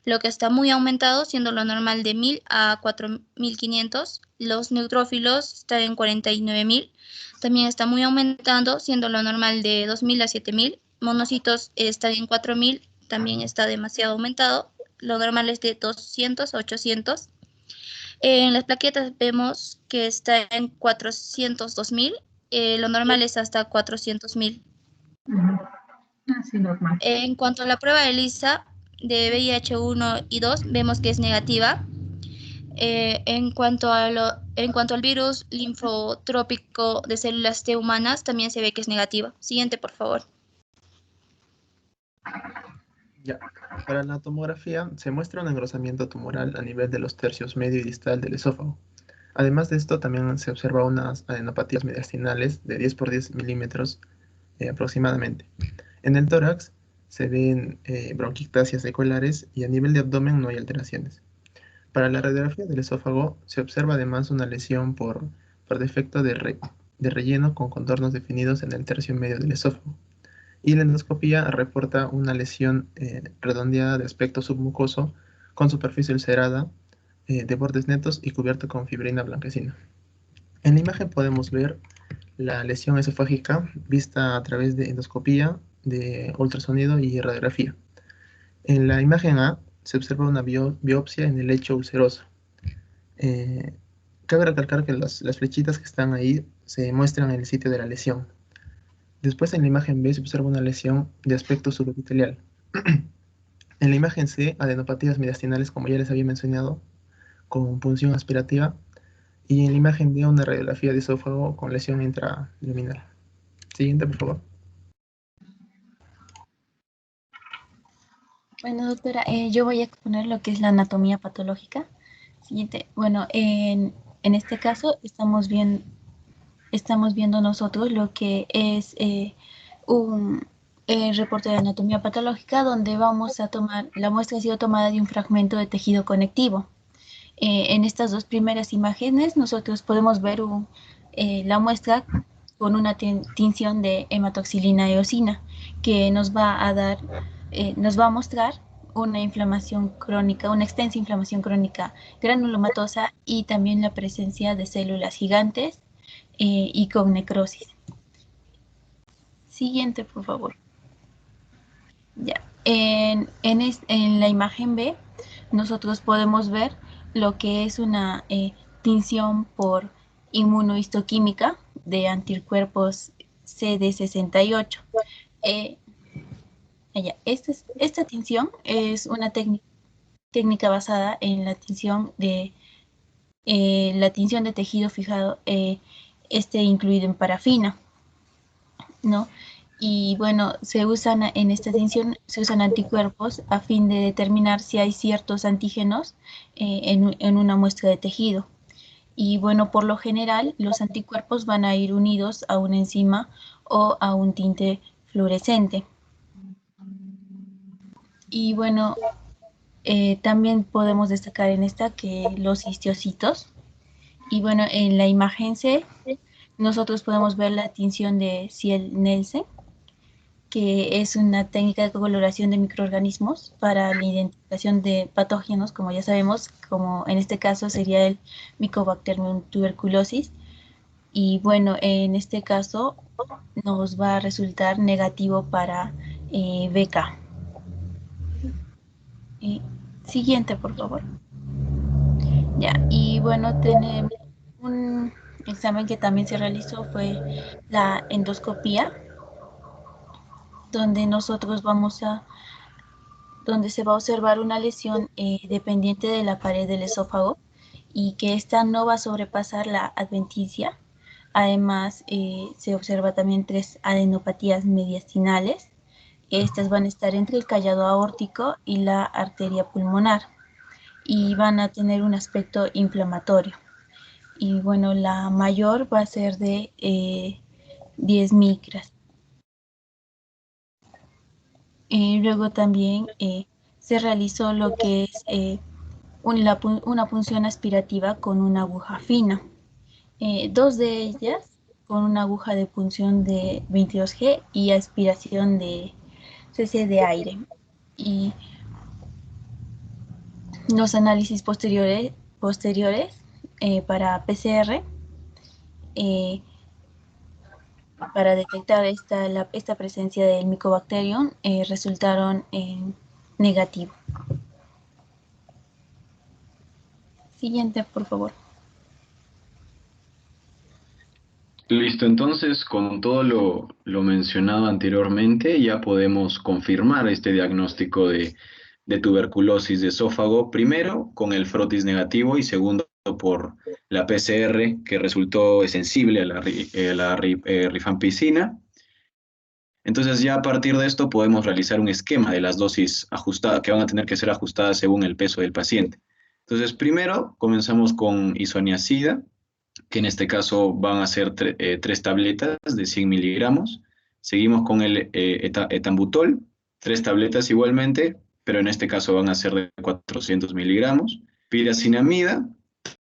Speaker 16: lo que está muy aumentado, siendo lo normal de 1.000 a 4.500. Los neutrófilos están en 49.000, también está muy aumentando, siendo lo normal de 2.000 a 7.000. Monocitos están en 4.000, también está demasiado aumentado, lo normal es de 200 a 800. En las plaquetas vemos que está en 402.000. Lo normal es hasta 400.000.
Speaker 11: Así normal.
Speaker 16: En cuanto a la prueba de ELISA de VIH-1 y 2, vemos que es negativa. En cuanto al virus linfotrópico de células T humanas, también se ve que es negativa. Siguiente, por favor.
Speaker 17: Ya. Para la tomografía se muestra un engrosamiento tumoral a nivel de los tercios medio y distal del esófago. Además de esto, también se observa unas adenopatías mediastinales de 10 por 10 milímetros aproximadamente. En el tórax se ven bronquiectasias seculares y a nivel de abdomen no hay alteraciones. Para la radiografía del esófago se observa además una lesión por defecto de relleno con contornos definidos en el tercio medio del esófago. Y la endoscopía reporta una lesión redondeada de aspecto submucoso con superficie ulcerada, de bordes netos y cubierto con fibrina blanquecina. En la imagen podemos ver la lesión esofágica vista a través de endoscopía, de ultrasonido y radiografía. En la imagen A se observa una biopsia en el lecho ulceroso. Cabe recalcar que las flechitas que están ahí se muestran en el sitio de la lesión. Después en la imagen B se observa una lesión de aspecto subepitelial. En la imagen C, adenopatías mediastinales, como ya les había mencionado, con punción aspirativa. Y en la imagen D, una radiografía de esófago con lesión intraluminal. Siguiente, por favor.
Speaker 18: Bueno, doctora, yo voy a exponer lo que es la anatomía patológica. Siguiente. Bueno, en este caso estamos viendo nosotros lo que es un reporte de anatomía patológica donde vamos a tomar, la muestra ha sido tomada de un fragmento de tejido conectivo. En estas dos primeras imágenes nosotros podemos ver la muestra con una tinción de hematoxilina eosina que nos va a mostrar una inflamación crónica, una extensa inflamación crónica granulomatosa y también la presencia de células gigantes y con necrosis. Siguiente, por favor. Ya. En la imagen B, nosotros podemos ver lo que es una tinción por inmunohistoquímica de anticuerpos CD68. Esta tinción es una técnica basada en la tinción de tejido fijado, incluido en parafina, ¿no? Y bueno, en esta tinción se usan anticuerpos a fin de determinar si hay ciertos antígenos en una muestra de tejido. Y bueno, por lo general, los anticuerpos van a ir unidos a una enzima o a un tinte fluorescente. Y bueno, también podemos destacar en esta que los histocitos. Y bueno, en la imagen C, nosotros podemos ver la tinción de Ciel-Nielsen, que es una técnica de coloración de microorganismos para la identificación de patógenos, como ya sabemos, como en este caso sería el Mycobacterium tuberculosis. Y bueno, en este caso nos va a resultar negativo para BK. Siguiente, por favor. Ya, y bueno, tenemos un examen que también se realizó, fue la endoscopía, donde donde se va a observar una lesión dependiente de la pared del esófago y que esta no va a sobrepasar la adventicia. Además, se observa también 3 adenopatías mediastinales. Estas van a estar entre el callado aórtico y la arteria pulmonar y van a tener un aspecto inflamatorio. Y bueno, la mayor va a ser de 10 micras. Luego también se realizó lo que es una punción aspirativa con una aguja fina. 2 de ellas con una aguja de punción de 22G y aspiración de cc de aire. Y los análisis posteriores para PCR para detectar esta presencia del Mycobacterium resultaron negativo. Siguiente, por favor.
Speaker 19: Listo, entonces con todo lo mencionado anteriormente ya podemos confirmar este diagnóstico de tuberculosis de esófago, primero con el frotis negativo y segundo por la PCR que resultó sensible a la rifampicina. Entonces ya a partir de esto podemos realizar un esquema de las dosis ajustadas que van a tener que ser ajustadas según el peso del paciente. Entonces primero comenzamos con isoniazida, que en este caso van a ser 3 tabletas de 100 miligramos. Seguimos con el etambutol, 3 tabletas igualmente, pero en este caso van a ser de 400 miligramos. piracinamida,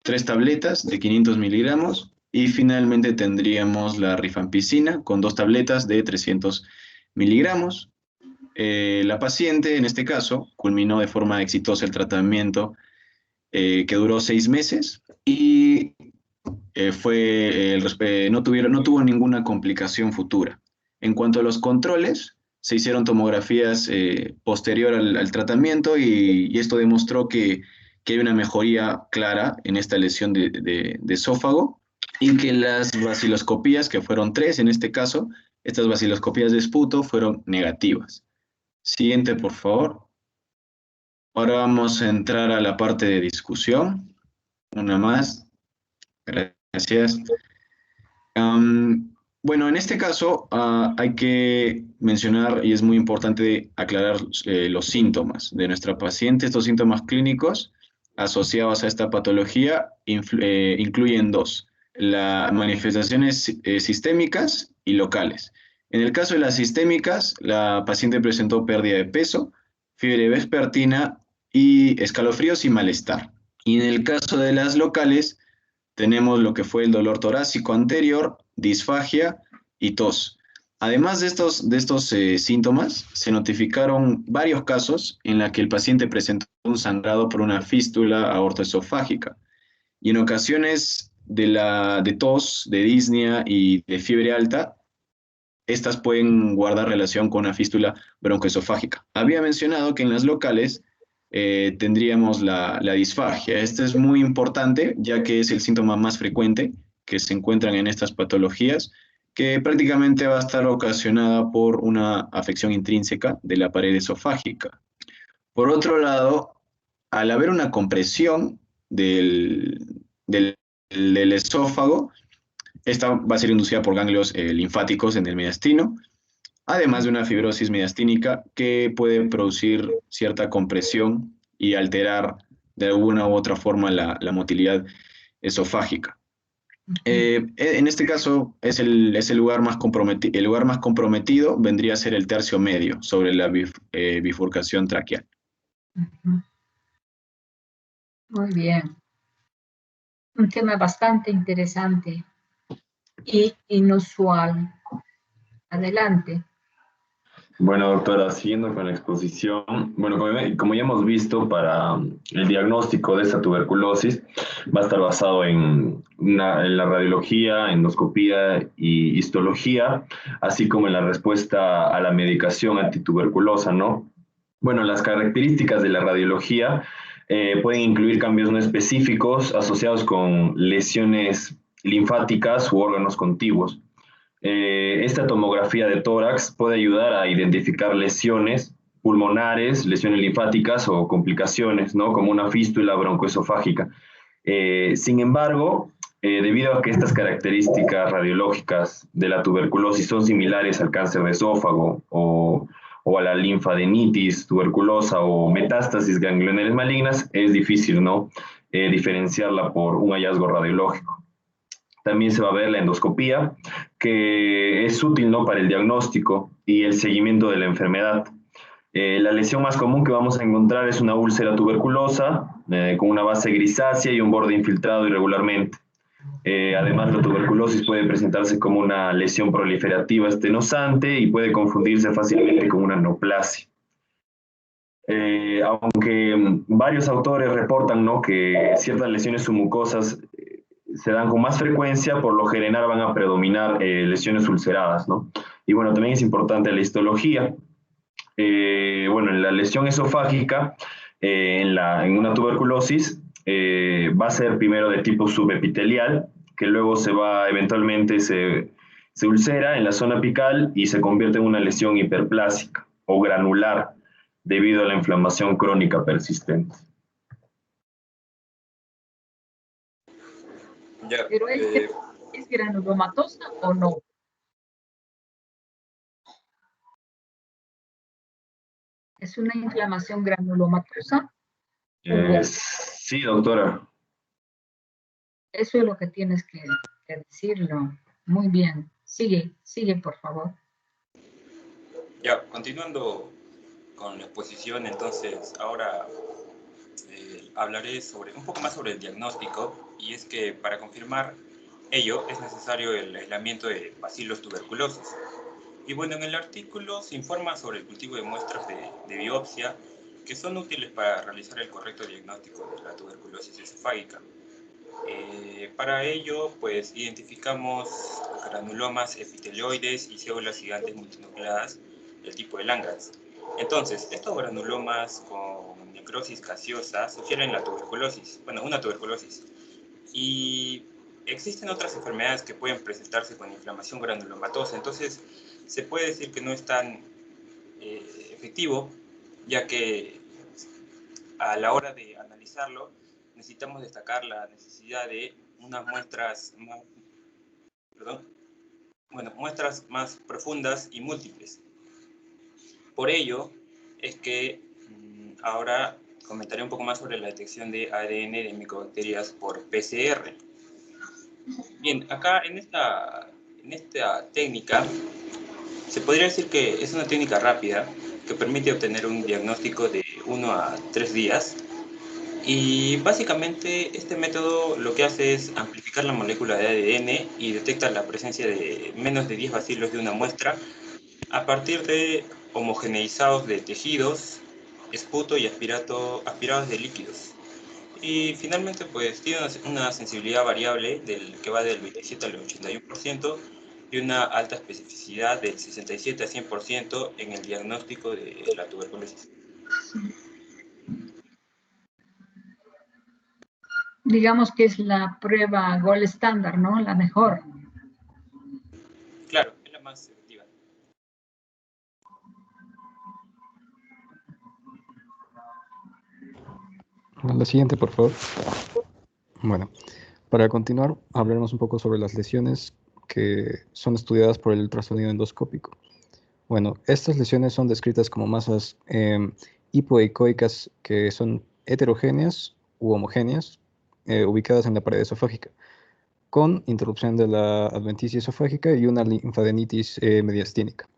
Speaker 19: 3 tabletas de 500 miligramos, y finalmente tendríamos la rifampicina con 2 tabletas de 300 miligramos. La paciente, en este caso, culminó de forma exitosa el tratamiento que duró 6 meses y no tuvo ninguna complicación futura. En cuanto a los controles, se hicieron tomografías posterior al tratamiento y esto demostró que hay una mejoría clara en esta lesión de esófago y que las vaciloscopías, que fueron 3 en este caso, estas vaciloscopías de esputo fueron negativas. Siguiente, por favor. Ahora vamos a entrar a la parte de discusión. Una más. Gracias. Bueno, en este caso hay que mencionar, y es muy importante aclarar los síntomas de nuestra paciente. Estos síntomas clínicos asociados a esta patología incluyen 2, las manifestaciones sistémicas y locales. En el caso de las sistémicas, la paciente presentó pérdida de peso, fiebre vespertina y escalofríos y malestar. Y en el caso de las locales, tenemos lo que fue el dolor torácico anterior, disfagia y tos. Además de estos síntomas, se notificaron varios casos en los que el paciente presentó un sangrado por una fístula aortoesofágica. Y en ocasiones de tos, de disnea y de fiebre alta, estas pueden guardar relación con una fístula broncoesofágica. Había mencionado que en las locales tendríamos la disfagia. Esto es muy importante, ya que es el síntoma más frecuente que se encuentran en estas patologías, que prácticamente va a estar ocasionada por una afección intrínseca de la pared esofágica. Por otro lado, al haber una compresión del esófago, esta va a ser inducida por ganglios linfáticos en el mediastino, además de una fibrosis mediastínica que puede producir cierta compresión y alterar de alguna u otra forma la motilidad esofágica. En este caso, es el lugar más comprometido. El lugar más comprometido vendría a ser el tercio medio, sobre la bifurcación traqueal.
Speaker 11: Muy bien. Un tema bastante interesante y inusual. Adelante.
Speaker 20: Bueno, doctora, siguiendo con la exposición, bueno, como ya hemos visto, para el diagnóstico de esta tuberculosis va a estar basado en la radiología, endoscopía y histología, así como en la respuesta a la medicación antituberculosa, ¿no? Bueno, las características de la radiología pueden incluir cambios no específicos asociados con lesiones linfáticas u órganos contiguos. Esta tomografía de tórax puede ayudar a identificar lesiones pulmonares, lesiones linfáticas o complicaciones, ¿no? Como una fístula broncoesofágica. Sin embargo, debido a que estas características radiológicas de la tuberculosis son similares al cáncer de esófago o a la linfadenitis tuberculosa o metástasis ganglionares malignas, es difícil, ¿no? Diferenciarla por un hallazgo radiológico. También se va a ver la endoscopía, que es útil, ¿no?, para el diagnóstico y el seguimiento de la enfermedad. La lesión más común que vamos a encontrar es una úlcera tuberculosa con una base grisácea y un borde infiltrado irregularmente. Además, la tuberculosis puede presentarse como una lesión proliferativa estenosante y puede confundirse fácilmente con una neoplasia. Aunque varios autores reportan, ¿no?, que ciertas lesiones submucosas se dan con más frecuencia, por lo general van a predominar lesiones ulceradas, ¿no? Y bueno, también es importante la histología. Bueno, en la lesión esofágica, en una tuberculosis, va a ser primero de tipo subepitelial, que luego eventualmente se ulcera en la zona apical y se convierte en una lesión hiperplásica o granular debido a la inflamación crónica persistente.
Speaker 11: Ya, ¿pero es granulomatosa o no? ¿Es una inflamación granulomatosa?
Speaker 20: Sí, doctora.
Speaker 11: Eso es lo que tienes que decirlo. Muy bien. Sigue, por favor.
Speaker 21: Ya, continuando con la exposición, entonces, ahora hablaré un poco más sobre el diagnóstico, y es que para confirmar ello es necesario el aislamiento de Bacillus tuberculosis. Y bueno, en el artículo se informa sobre el cultivo de muestras de biopsia que son útiles para realizar el correcto diagnóstico de la tuberculosis esofágica. Para ello, pues, identificamos granulomas epitelioides y células gigantes multinucleadas del tipo de Langerhans. Entonces, estos granulomas con necrosis gaseosa sugieren la tuberculosis, bueno, una tuberculosis. Y existen otras enfermedades que pueden presentarse con inflamación granulomatosa. Entonces, se puede decir que no es tan efectivo, ya que a la hora de analizarlo necesitamos destacar la necesidad de unas muestras muestras más profundas y múltiples. Por ello es que ahora comentaré un poco más sobre la detección de ADN de micobacterias por PCR. Bien, acá en esta técnica se podría decir que es una técnica rápida que permite obtener un diagnóstico de 1 a 3 días. Y básicamente este método lo que hace es amplificar la molécula de ADN y detecta la presencia de menos de 10 bacilos de una muestra a partir de homogeneizados de tejidos, esputo y aspirados de líquidos. Y finalmente pues tiene una sensibilidad variable que va del 27 al 81% y una alta especificidad del 67 a 100% en el diagnóstico de la tuberculosis.
Speaker 11: Digamos que es la prueba gold estándar, ¿no? La mejor.
Speaker 21: Claro, es la más efectiva.
Speaker 3: La siguiente, por favor. Bueno, para continuar, hablaremos un poco sobre las lesiones que son estudiadas por el ultrasonido endoscópico. Bueno, estas lesiones son descritas como masas hipoecoicas que son heterogéneas u homogéneas, ubicadas en la pared esofágica, con interrupción de la adventicia esofágica y una linfadenitis mediastínica.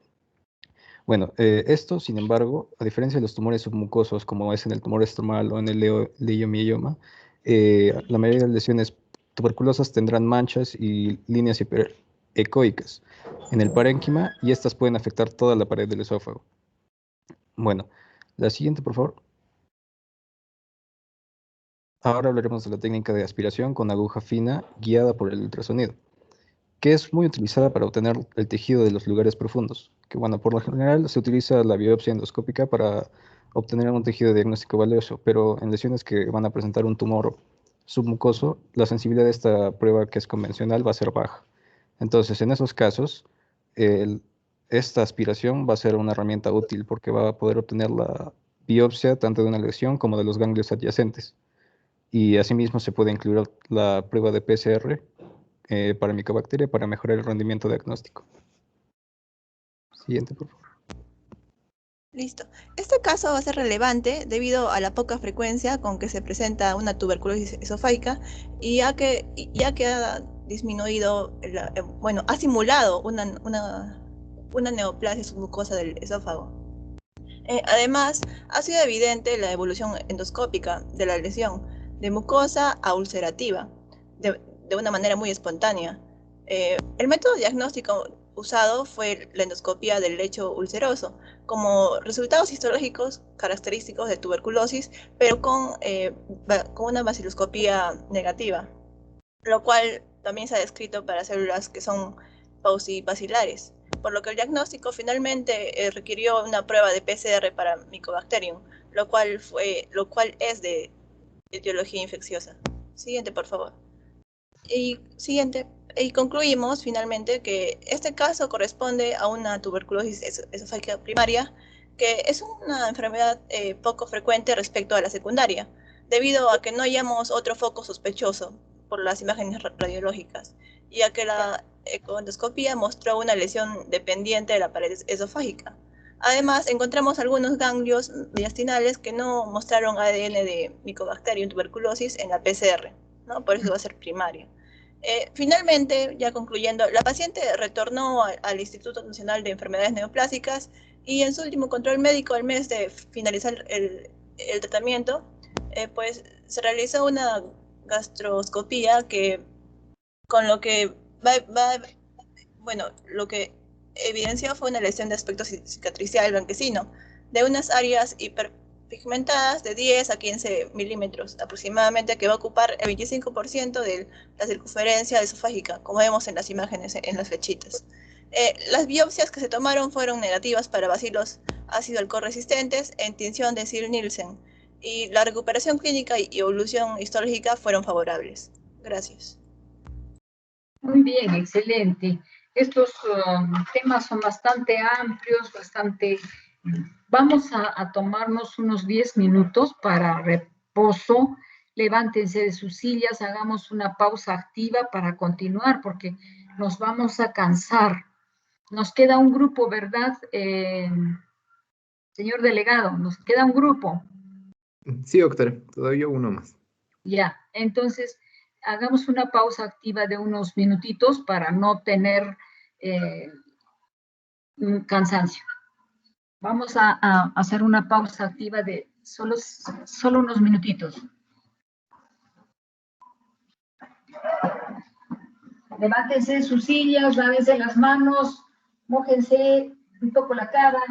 Speaker 3: Bueno, esto, sin embargo, a diferencia de los tumores submucosos, como es en el tumor estromal o en el leiomioma, la mayoría de las lesiones tuberculosas tendrán manchas y líneas hiperecoicas en el parénquima, y estas pueden afectar toda la pared del esófago. Bueno, la siguiente, por favor. Ahora hablaremos de la técnica de aspiración con aguja fina guiada por el ultrasonido, que es muy utilizada para obtener el tejido de los lugares profundos, que bueno, por lo general se utiliza la biopsia endoscópica para obtener un tejido diagnóstico valioso, pero en lesiones que van a presentar un tumor submucoso, la sensibilidad de esta prueba, que es convencional, va a ser baja. Entonces, en esos casos, esta aspiración va a ser una herramienta útil porque va a poder obtener la biopsia tanto de una lesión como de los ganglios adyacentes. Y asimismo se puede incluir la prueba de PCR para micobacteria para mejorar el rendimiento diagnóstico. Siguiente, por favor.
Speaker 22: Listo. Este caso va a ser relevante debido a la poca frecuencia con que se presenta una tuberculosis esofágica y ya que ha disminuido, ha simulado una neoplasia submucosa del esófago. Además, ha sido evidente la evolución endoscópica de la lesión de mucosa a ulcerativa, de una manera muy espontánea. El método diagnóstico usado fue la endoscopia del lecho ulceroso, como resultados histológicos característicos de tuberculosis, pero con una baciloscopía negativa, lo cual también se ha descrito para células que son paucibacilares, por lo que el diagnóstico finalmente requirió una prueba de PCR para Mycobacterium, lo cual es de etiología infecciosa. Siguiente, por favor. Y concluimos finalmente que este caso corresponde a una tuberculosis esofágica primaria, que es una enfermedad poco frecuente respecto a la secundaria, debido a que no hallamos otro foco sospechoso por las imágenes radiológicas, y a que la ecoendoscopía mostró una lesión dependiente de la pared esofágica. Además, encontramos algunos ganglios mediastinales que no mostraron ADN de Mycobacterium tuberculosis en la PCR, ¿no? Por eso va a ser primaria. Finalmente, ya concluyendo, la paciente retornó al Instituto Nacional de Enfermedades Neoplásicas y en su último control médico, al mes de finalizar el tratamiento, pues se realizó una gastroscopía con lo que bueno, lo que evidenció fue una lesión de aspecto cicatricial blanquecino de unas áreas hiperpigmentadas de 10 a 15 milímetros aproximadamente, que va a ocupar el 25% de la circunferencia esofágica, como vemos en las imágenes, en las flechitas. Las biopsias que se tomaron fueron negativas para bacilos ácido alcohol resistentes en tinción de Ziehl-Nielsen, y la recuperación clínica y evolución histológica fueron favorables. Gracias.
Speaker 11: Muy bien, excelente. Estos temas son bastante amplios, bastante... Vamos a tomarnos unos 10 minutos para reposo. Levántense de sus sillas, hagamos una pausa activa para continuar, porque nos vamos a cansar. Nos queda un grupo, ¿verdad, señor delegado? Nos queda un grupo.
Speaker 3: Sí, doctora, todavía uno más.
Speaker 11: Ya, entonces hagamos una pausa activa de unos minutitos para no tener cansancio. Vamos a hacer una pausa activa de solo unos minutitos. Levántense de sus sillas, lávense las manos, mójense un poco la cara.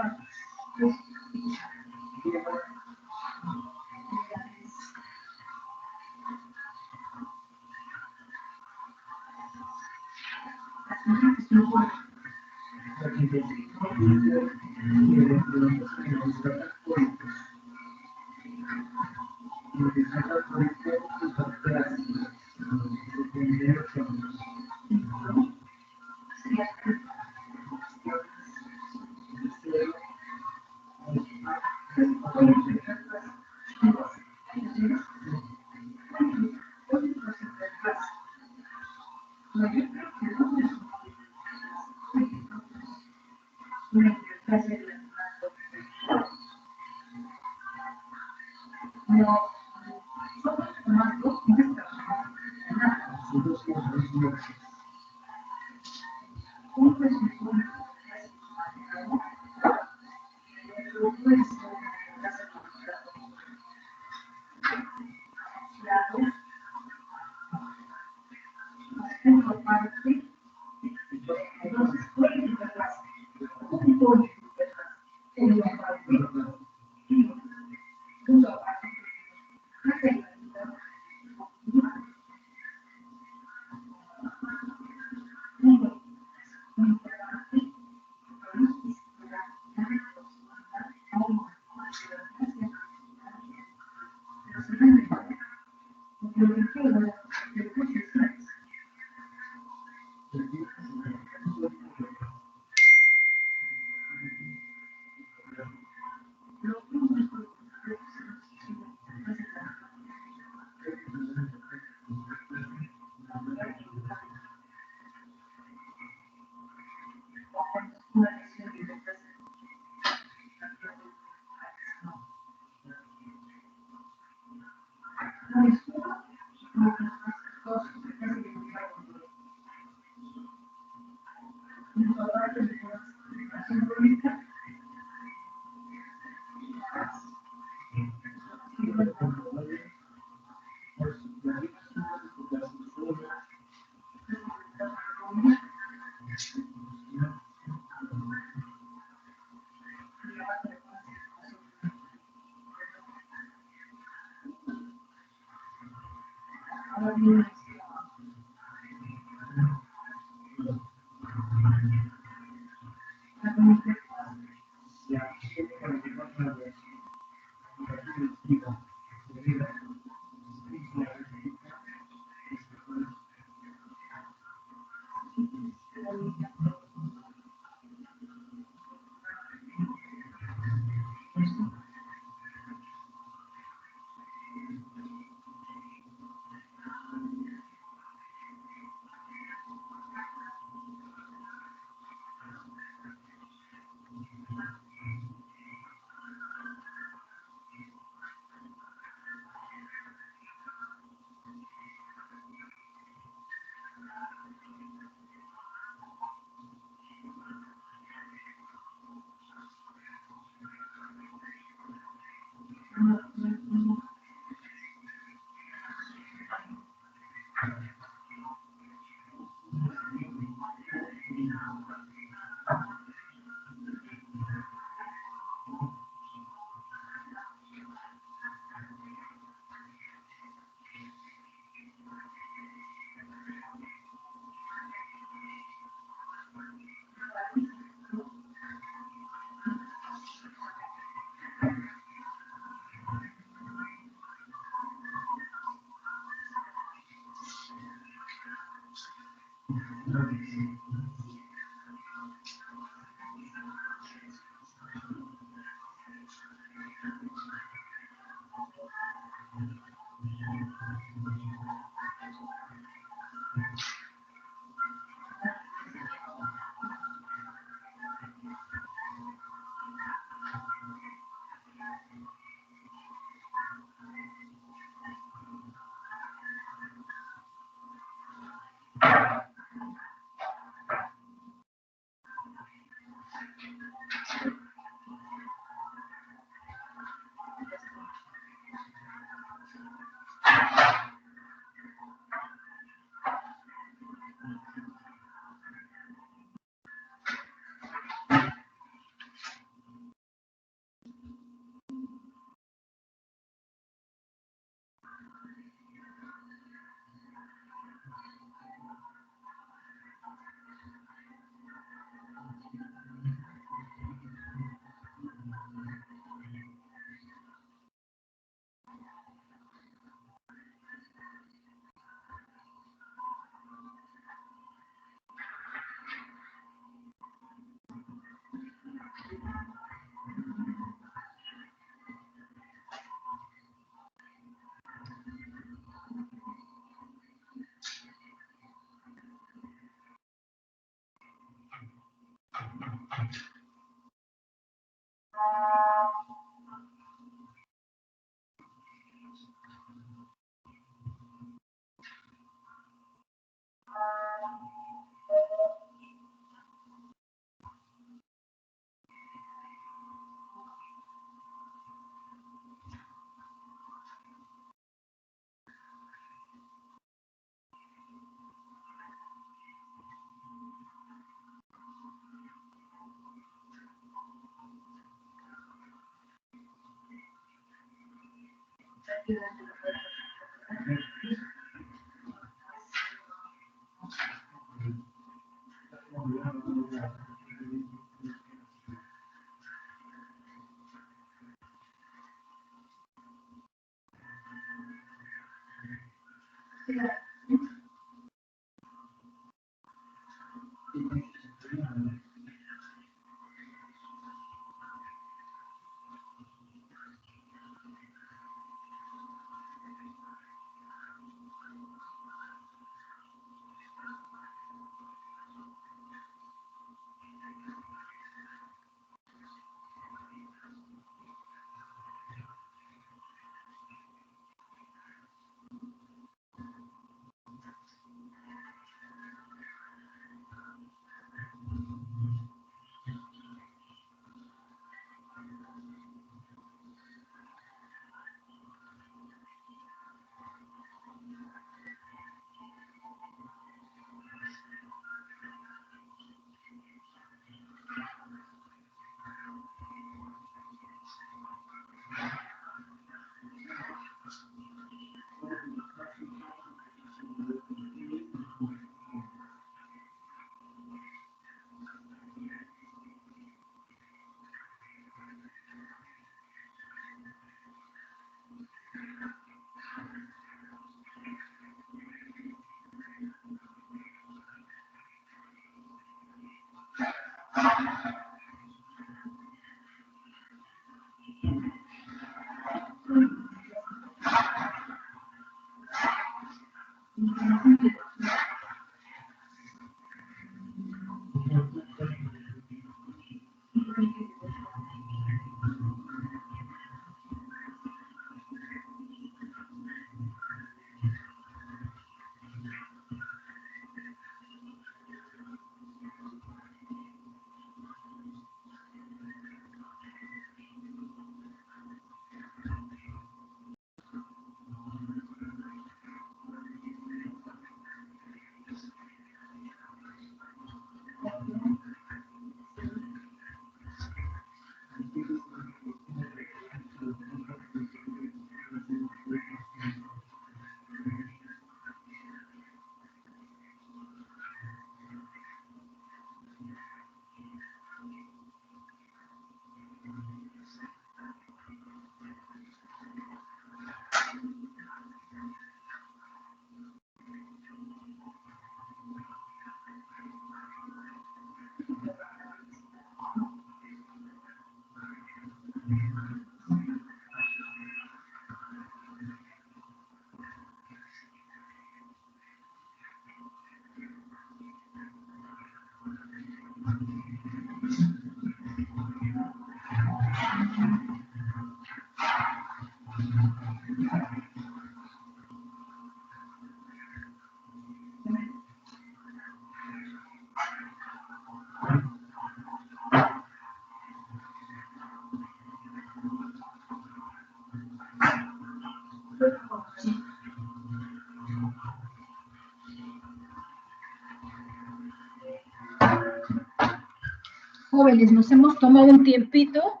Speaker 11: Jóvenes, nos hemos tomado un tiempito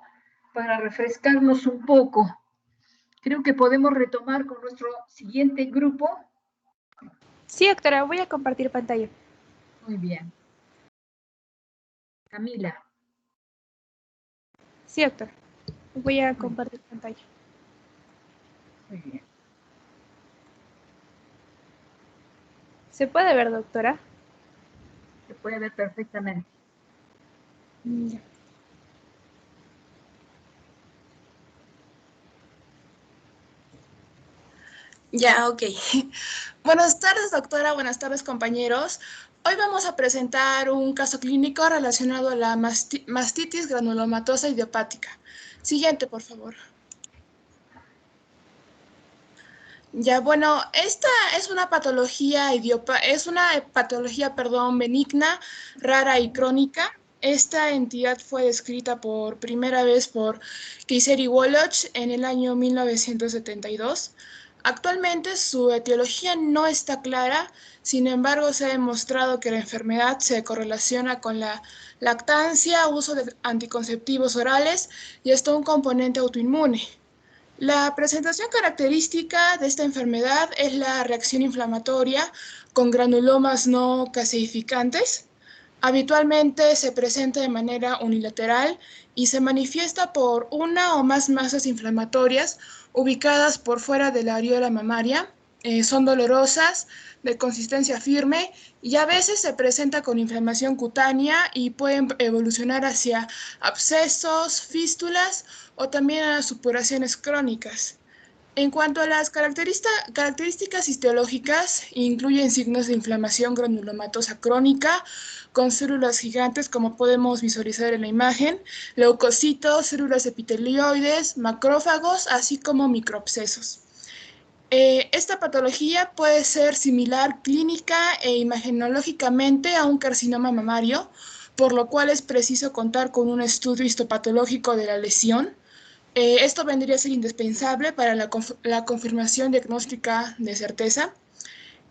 Speaker 11: para refrescarnos un poco. Creo que podemos retomar con nuestro siguiente grupo.
Speaker 1: Sí, doctora, voy a compartir pantalla.
Speaker 11: Muy bien. Camila.
Speaker 1: Sí, doctora. Voy a compartir pantalla.
Speaker 11: Muy bien.
Speaker 1: ¿Se puede ver, doctora?
Speaker 11: Se puede ver perfectamente.
Speaker 1: Ya.
Speaker 2: Ya, ok. Buenas tardes, doctora. Buenas tardes, compañeros. Hoy vamos a presentar un caso clínico relacionado a la mastitis granulomatosa idiopática. Siguiente, por favor. Ya, bueno, esta es una patología benigna, rara y crónica. Esta entidad fue descrita por primera vez por Keiser y Woloch en el año 1972. Actualmente su etiología no está clara, sin embargo se ha demostrado que la enfermedad se correlaciona con la lactancia, uso de anticonceptivos orales y hasta un componente autoinmune. La presentación característica de esta enfermedad es la reacción inflamatoria con granulomas no caseificantes. Habitualmente se presenta de manera unilateral y se manifiesta por una o más masas inflamatorias ubicadas por fuera de la areola mamaria. Son dolorosas, de consistencia firme y a veces se presenta con inflamación cutánea y pueden evolucionar hacia abscesos, fístulas o también a supuraciones crónicas. En cuanto a las características histológicas, incluyen signos de inflamación granulomatosa crónica con células gigantes, como podemos visualizar en la imagen, leucocitos, células epitelioides, macrófagos, así como microabscesos. Esta patología puede ser similar clínica e imagenológicamente a un carcinoma mamario, por lo cual es preciso contar con un estudio histopatológico de la lesión. Esto vendría a ser indispensable para la confirmación diagnóstica de certeza.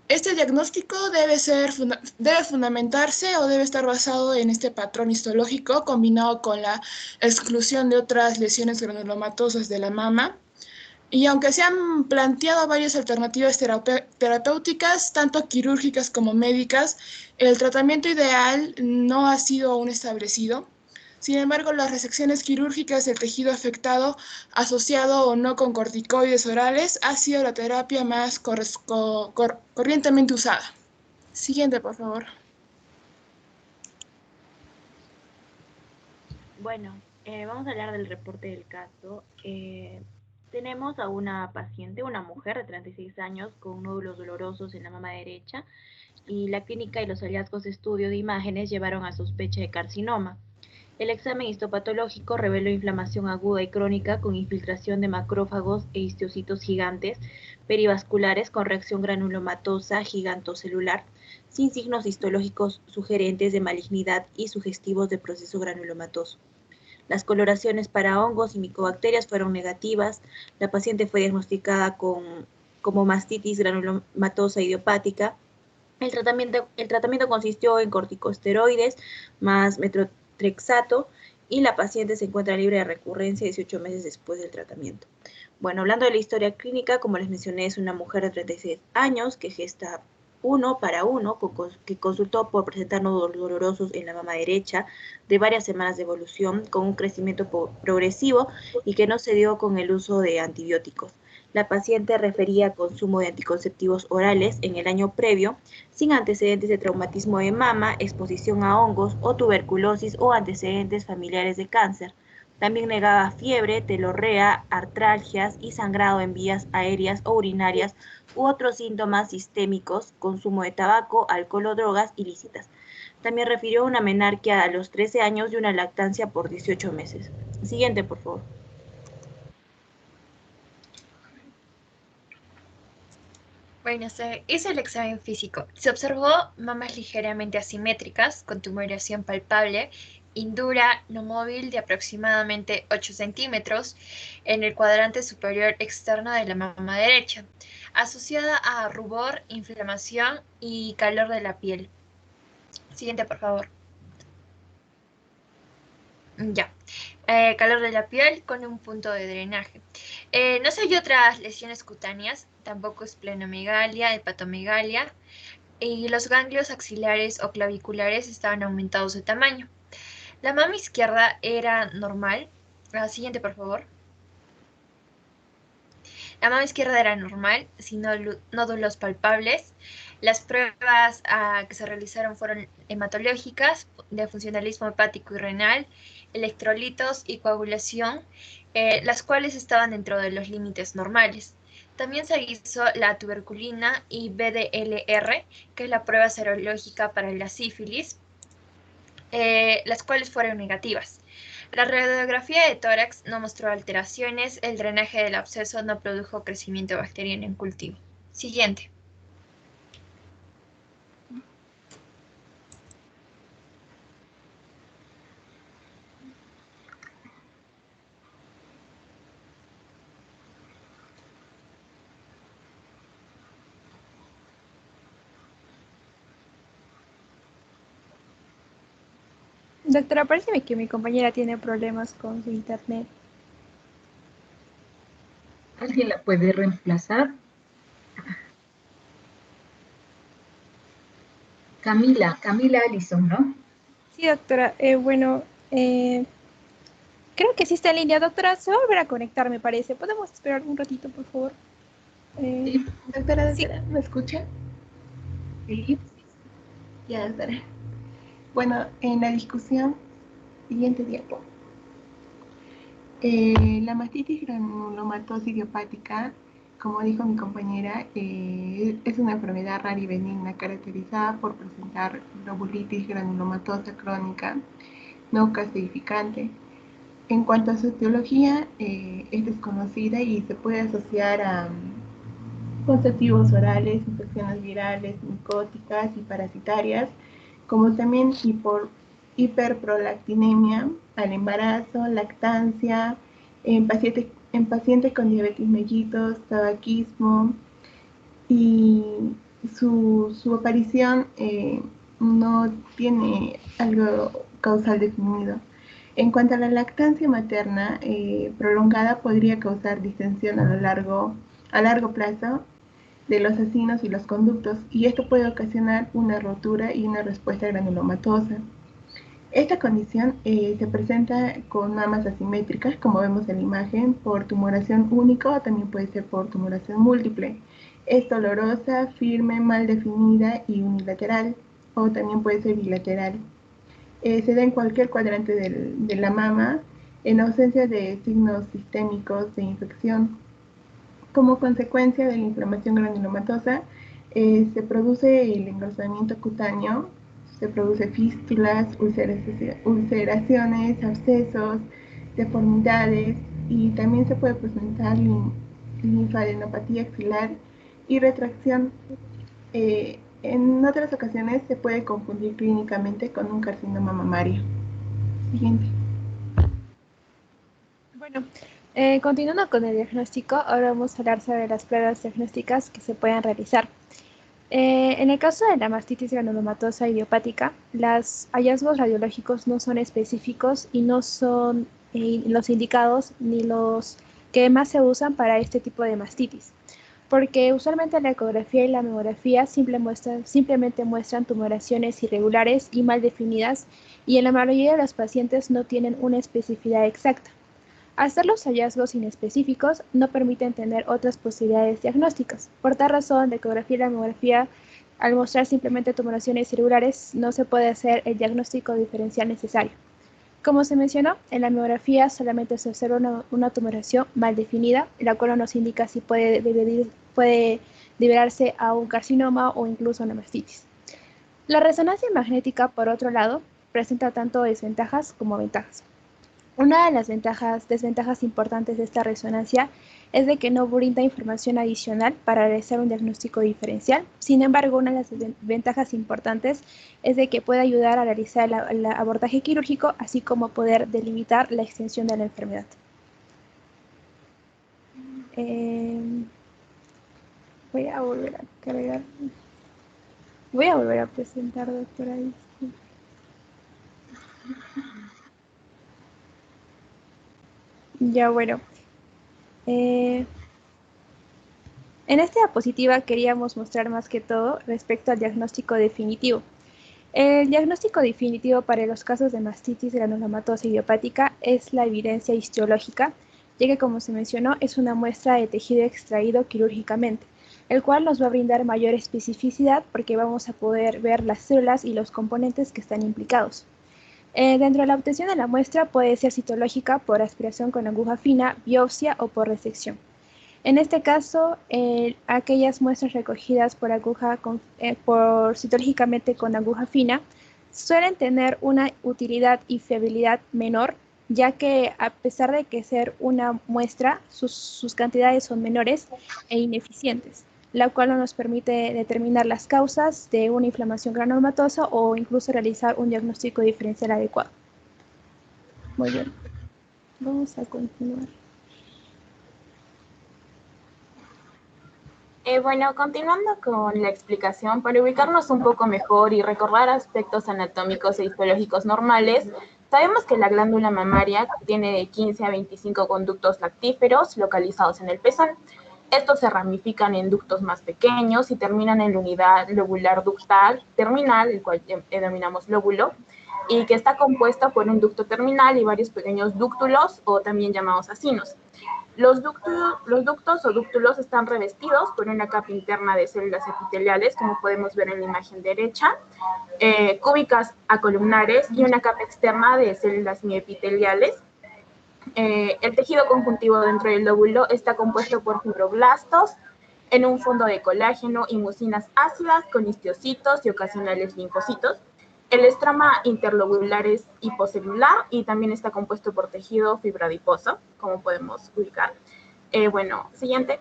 Speaker 2: Este diagnóstico debe fundamentarse o debe estar basado en este patrón histológico combinado con la exclusión de otras lesiones granulomatosas de la mama. Y aunque se han planteado varias alternativas terapéuticas, tanto quirúrgicas como médicas, el tratamiento ideal no ha sido aún establecido. Sin embargo, las resecciones quirúrgicas del tejido afectado, asociado o no con corticoides orales, ha sido la terapia más corrientemente usada. Siguiente, por favor.
Speaker 23: Bueno, vamos a hablar del reporte del caso. Tenemos a una paciente, una mujer de 36 años con nódulos dolorosos en la mama derecha y la clínica y los hallazgos de estudio de imágenes llevaron a sospecha de carcinoma. El examen histopatológico reveló inflamación aguda y crónica con infiltración de macrófagos e histocitos gigantes perivasculares con reacción granulomatosa gigantocelular, sin signos histológicos sugerentes de malignidad y sugestivos de proceso granulomatoso. Las coloraciones para hongos y micobacterias fueron negativas. La paciente fue diagnosticada como mastitis granulomatosa idiopática. El tratamiento consistió en corticosteroides más metotrexato y la paciente se encuentra libre de recurrencia 18 meses después del tratamiento. Bueno, hablando de la historia clínica, como les mencioné, es una mujer de 36 años que gesta 1 para 1, que consultó por presentar nódulos dolorosos en la mama derecha de varias semanas de evolución con un crecimiento progresivo y que no se dio con el uso de antibióticos. La paciente refería consumo de anticonceptivos orales en el año previo, sin antecedentes de traumatismo de mama, exposición a hongos o tuberculosis o antecedentes familiares de cáncer. También negaba fiebre, telorrea, artralgias y sangrado en vías aéreas o urinarias u otros síntomas sistémicos, consumo de tabaco, alcohol o drogas ilícitas. También refirió una menarquia a los 13 años y una lactancia por 18 meses. Siguiente, por favor.
Speaker 1: Bueno, se hizo el examen físico. Se observó mamas ligeramente asimétricas, con tumoración palpable, indura no móvil de aproximadamente 8 centímetros en el cuadrante superior externo de la mama derecha, asociada a rubor, inflamación y calor de la piel. Siguiente, por favor. Ya. Calor de la piel con un punto de drenaje. No se halló otras lesiones cutáneas, tampoco esplenomegalia, hepatomegalia, y los ganglios axilares o claviculares estaban aumentados de tamaño. La mama izquierda era normal. La siguiente, por favor. La mama izquierda era normal, sin nódulos palpables. Las pruebas que se realizaron fueron hematológicas, de funcionalismo hepático y renal, electrolitos y coagulación, las cuales estaban dentro de los límites normales. También se hizo la tuberculina y BDLR, que es la prueba serológica para la sífilis, las cuales fueron negativas. La radiografía de tórax no mostró alteraciones, el drenaje del absceso no produjo crecimiento bacteriano en cultivo. Siguiente. Doctora, parece que mi compañera tiene problemas con su internet.
Speaker 11: ¿Alguien la puede reemplazar? Camila Allison, ¿no?
Speaker 1: Sí, doctora. Creo que sí está en línea, doctora. Se va a volver a conectar, me parece. ¿Podemos esperar un ratito, por favor?
Speaker 2: Sí, doctora,
Speaker 1: sí.
Speaker 2: ¿me escucha?
Speaker 11: Sí.
Speaker 2: Ya, doctora. Bueno, en la discusión, siguiente diapo. La mastitis granulomatosa idiopática, como dijo mi compañera, es una enfermedad rara y benigna caracterizada por presentar lobulitis granulomatosa crónica no calcificante. En cuanto a su etiología, es desconocida y se puede asociar a conceptivos orales, infecciones virales, micóticas y parasitarias, como también hiperprolactinemia al embarazo, lactancia, en pacientes con diabetes mellitus, tabaquismo, y su aparición no tiene algo causal definido. En cuanto a la lactancia materna prolongada, podría causar distensión a largo plazo de los acinos y los conductos, y esto puede ocasionar una rotura y una respuesta granulomatosa. Esta condición se presenta con mamas asimétricas, como vemos en la imagen, por tumoración única o también puede ser por tumoración múltiple. Es dolorosa, firme, mal definida y unilateral, o también puede ser bilateral. Se da en cualquier cuadrante de la mama, en ausencia de signos sistémicos de infección. Como consecuencia de la inflamación granulomatosa, se produce el engrosamiento cutáneo, se produce fístulas, ulceraciones, abscesos, deformidades, y también se puede presentar linfadenopatía axilar y retracción. En otras ocasiones se puede confundir clínicamente con un carcinoma mamario. Siguiente.
Speaker 1: Bueno, continuando con el diagnóstico, ahora vamos a hablar sobre las pruebas diagnósticas que se pueden realizar.
Speaker 4: En el caso de la mastitis granulomatosa idiopática, los hallazgos radiológicos no son específicos y no son los indicados ni los que más se usan para este tipo de mastitis, porque usualmente la ecografía y la mamografía simplemente muestran tumoraciones irregulares y mal definidas, y en la mayoría de los pacientes no tienen una especificidad exacta. Al ser los hallazgos inespecíficos, no permiten tener otras posibilidades diagnósticas. Por tal razón, la ecografía y la mamografía, al mostrar simplemente tumoraciones irregulares, no se puede hacer el diagnóstico diferencial necesario. Como se mencionó, en la mamografía solamente se observa una tumoración mal definida, la cual nos indica si puede liberarse a un carcinoma o incluso una mastitis. La resonancia magnética, por otro lado, presenta tanto desventajas como ventajas. Una de las desventajas importantes de esta resonancia es de que no brinda información adicional para realizar un diagnóstico diferencial. Sin embargo, una de las ventajas importantes es de que puede ayudar a realizar el abordaje quirúrgico, así como poder delimitar la extensión de la enfermedad. Voy a volver a cargar. Voy a volver a presentar, doctora. Ya, bueno. En esta diapositiva queríamos mostrar más que todo respecto al diagnóstico definitivo. El diagnóstico definitivo para los casos de mastitis granulomatosa idiopática es la evidencia histológica, ya que, como se mencionó, es una muestra de tejido extraído quirúrgicamente, el cual nos va a brindar mayor especificidad porque vamos a poder ver las células y los componentes que están implicados. Dentro de la obtención de la muestra puede ser citológica por aspiración con aguja fina, biopsia o por resección. En este caso, aquellas muestras recogidas citológicamente con aguja fina suelen tener una utilidad y fiabilidad menor, ya que a pesar de que ser una muestra, sus cantidades son menores e ineficientes, la cual no nos permite determinar las causas de una inflamación granulomatosa o incluso realizar un diagnóstico diferencial adecuado. Muy bien, vamos a continuar.
Speaker 5: Bueno, continuando con la explicación, para ubicarnos un poco mejor y recordar aspectos anatómicos e histológicos normales, sabemos que la glándula mamaria tiene de 15 a 25 conductos lactíferos localizados en el pezón. Estos se ramifican en ductos más pequeños y terminan en la unidad lobular ductal terminal, el cual denominamos lóbulo, y que está compuesta por un ducto terminal y varios pequeños dúctulos, o también llamados acinos. Los ductos o dúctulos están revestidos por una capa interna de células epiteliales, como podemos ver en la imagen derecha, cúbicas acolumnares y una capa externa de células miepiteliales. El tejido conjuntivo dentro del lóbulo está compuesto por fibroblastos en un fondo de colágeno y mucinas ácidas con histiocitos y ocasionales linfocitos. El estroma interlobular es hipocelular y también está compuesto por tejido fibrodiposo, como podemos ubicar. Bueno, siguiente.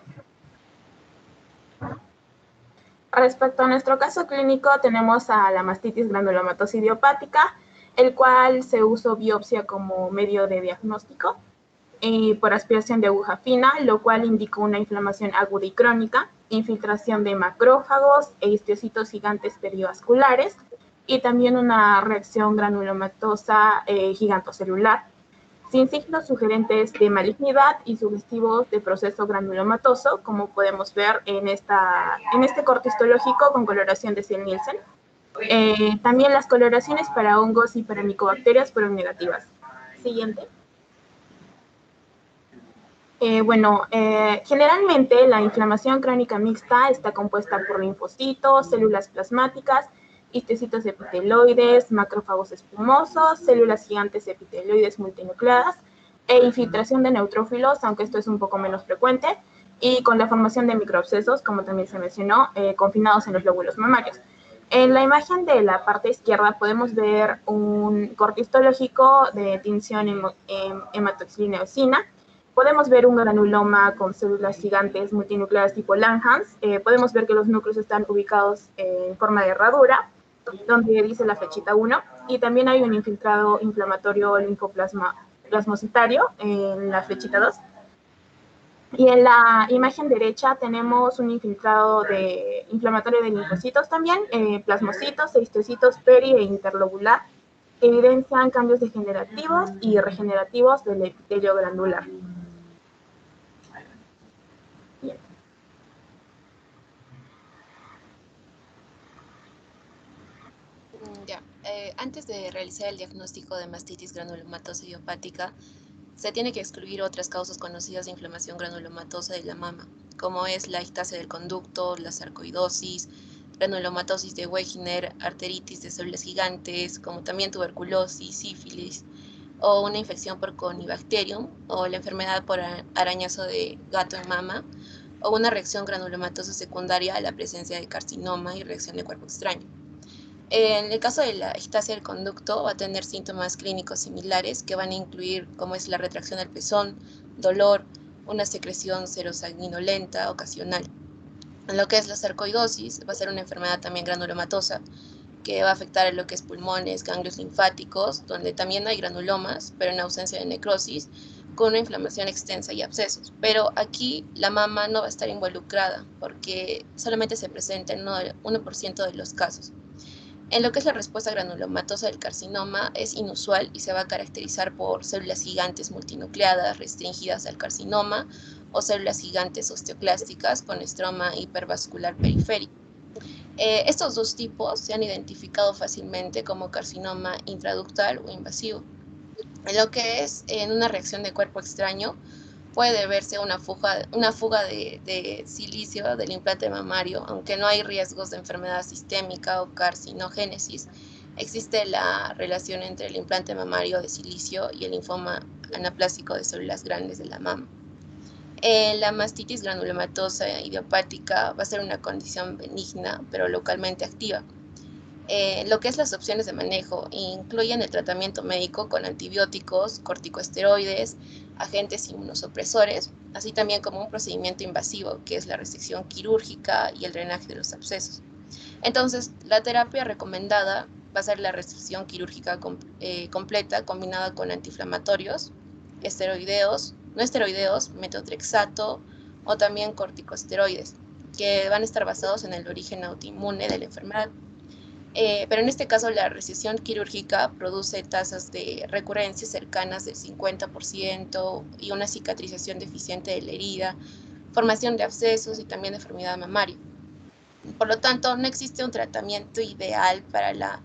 Speaker 5: Respecto a nuestro caso clínico, tenemos a la mastitis granulomatosa idiopática, el cual se usó biopsia como medio de diagnóstico por aspiración de aguja fina, lo cual indicó una inflamación aguda y crónica, infiltración de macrófagos e histiocitos gigantes perivasculares, y también una reacción granulomatosa gigantocelular, sin signos sugerentes de malignidad y sugestivos de proceso granulomatoso, como podemos ver en este corte histológico con coloración de Zell-Nielsen. También las coloraciones para hongos y para micobacterias fueron negativas. Siguiente. Generalmente la inflamación crónica mixta está compuesta por linfocitos, células plasmáticas, histocitos epiteloides, macrófagos espumosos, células gigantes epiteloides multinucleadas e infiltración de neutrófilos, aunque esto es un poco menos frecuente, y con la formación de microabscesos, como también se mencionó, confinados en los lóbulos mamarios. En la imagen de la parte izquierda podemos ver un corte histológico de tinción en hematoxilina-eosina. Podemos ver un granuloma con células gigantes multinucleadas tipo Langhans. Podemos ver que los núcleos están ubicados en forma de herradura, donde dice la flechita 1, y también hay un infiltrado inflamatorio linfoplasmocitario en la flechita 2. Y en la imagen derecha tenemos un infiltrado inflamatorio de linfocitos también, plasmocitos, eritrocitos peri e interlobular, que evidencian cambios degenerativos y regenerativos del epitelio glandular. Bien.
Speaker 6: Antes de realizar el diagnóstico de mastitis granulomatosa idiopática, se tiene que excluir otras causas conocidas de inflamación granulomatosa de la mama, como es la ictasia del conducto, la sarcoidosis, granulomatosis de Wegener, arteritis de células gigantes, como también tuberculosis, sífilis, o una infección por Conibacterium, o la enfermedad por arañazo de gato en mama, o una reacción granulomatosa secundaria a la presencia de carcinoma y reacción de cuerpo extraño. En el caso de la ictasia del conducto, va a tener síntomas clínicos similares que van a incluir como es la retracción del pezón, dolor, una secreción serosanguinolenta ocasional. En lo que es la sarcoidosis, va a ser una enfermedad también granulomatosa que va a afectar en lo que es pulmones, ganglios linfáticos, donde también hay granulomas, pero en ausencia de necrosis, con una inflamación extensa y abscesos. Pero aquí la mama no va a estar involucrada porque solamente se presenta en 1% de los casos. En lo que es la respuesta granulomatosa del carcinoma es inusual y se va a caracterizar por células gigantes multinucleadas restringidas al carcinoma o células gigantes osteoclásticas con estroma hipervascular periférico. Estos dos tipos se han identificado fácilmente como carcinoma intraductal o invasivo. En lo que es en una reacción de cuerpo extraño, puede verse una fuga de silicio del implante mamario, aunque no hay riesgos de enfermedad sistémica o carcinogénesis. Existe la relación entre el implante mamario de silicio y el linfoma anaplásico de células grandes de la mama. La mastitis granulomatosa idiopática va a ser una condición benigna, pero localmente activa. Lo que es las opciones de manejo incluyen el tratamiento médico con antibióticos, corticosteroides, agentes inmunosupresores, así también como un procedimiento invasivo, que es la resección quirúrgica y el drenaje de los abscesos. Entonces, la terapia recomendada va a ser la resección quirúrgica completa combinada con antiinflamatorios, no esteroideos, metotrexato o también corticosteroides, que van a estar basados en el origen autoinmune de la enfermedad. Pero en este caso la resección quirúrgica produce tasas de recurrencia cercanas del 50% y una cicatrización deficiente de la herida, formación de abscesos y también deformidad mamaria. Por lo tanto, no existe un tratamiento ideal para la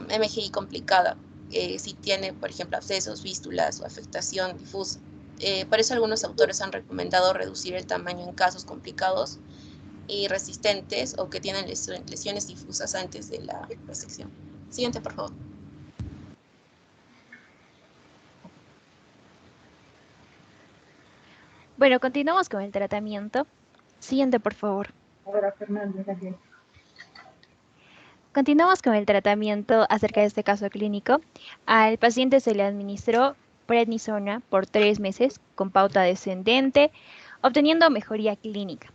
Speaker 6: MGI complicada, si tiene, por ejemplo, abscesos, fístulas o afectación difusa. Por eso algunos autores han recomendado reducir el tamaño en casos complicados y resistentes o que tienen lesiones difusas antes de la resección. Siguiente, por favor.
Speaker 4: Bueno, continuamos con el tratamiento. Siguiente, por favor.
Speaker 11: Ahora, Fernando, gracias.
Speaker 4: Continuamos con el tratamiento acerca de este caso clínico. Al paciente se le administró prednisona por 3 meses con pauta descendente, obteniendo mejoría clínica.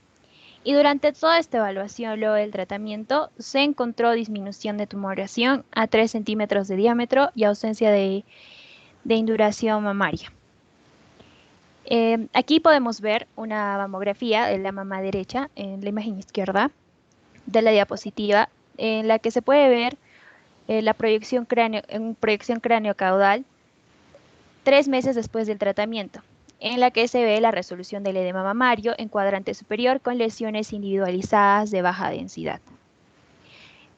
Speaker 4: Y durante toda esta evaluación, luego del tratamiento, se encontró disminución de tumoración a 3 centímetros de diámetro y ausencia de induración mamaria. Aquí podemos ver una mamografía de la mama derecha en la imagen izquierda de la diapositiva, en la que se puede ver la proyección cráneo-caudal 3 meses después del tratamiento, en la que se ve la resolución del edema mamario en cuadrante superior con lesiones individualizadas de baja densidad.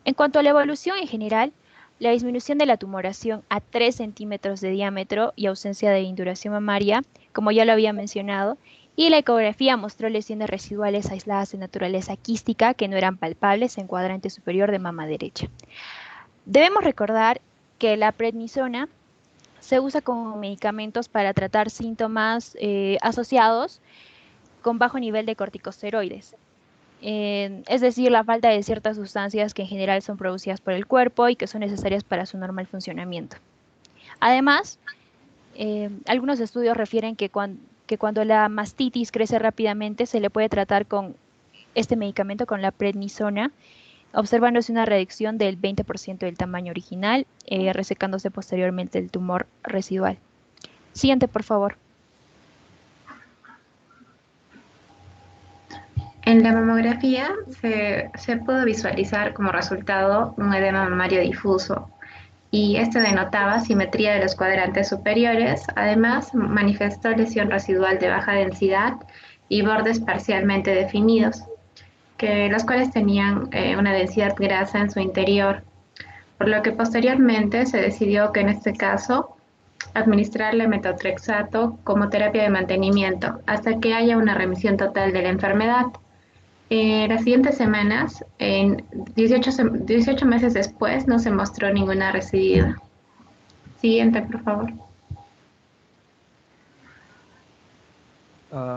Speaker 4: En cuanto a la evolución en general, la disminución de la tumoración a 3 centímetros de diámetro y ausencia de induración mamaria, como ya lo había mencionado, y la ecografía mostró lesiones residuales aisladas de naturaleza quística que no eran palpables en cuadrante superior de mama derecha. Debemos recordar que la prednisona se usa como medicamentos para tratar síntomas asociados con bajo nivel de corticosteroides. Es decir, la falta de ciertas sustancias que en general son producidas por el cuerpo y que son necesarias para su normal funcionamiento. Además, algunos estudios refieren que cuando la mastitis crece rápidamente se le puede tratar con este medicamento, con la prednisona, observándose una reducción del 20% del tamaño original, resecándose posteriormente el tumor residual. Siguiente, por favor.
Speaker 7: En la mamografía se pudo visualizar como resultado un edema mamario difuso y este denotaba simetría de los cuadrantes superiores. Además, manifestó lesión residual de baja densidad y bordes parcialmente definidos, los cuales tenían una densidad grasa en su interior, por lo que posteriormente se decidió que en este caso administrarle metotrexato como terapia de mantenimiento hasta que haya una remisión total de la enfermedad. Las siguientes semanas, en 18 meses después, no se mostró ninguna recidida. Siguiente, por favor.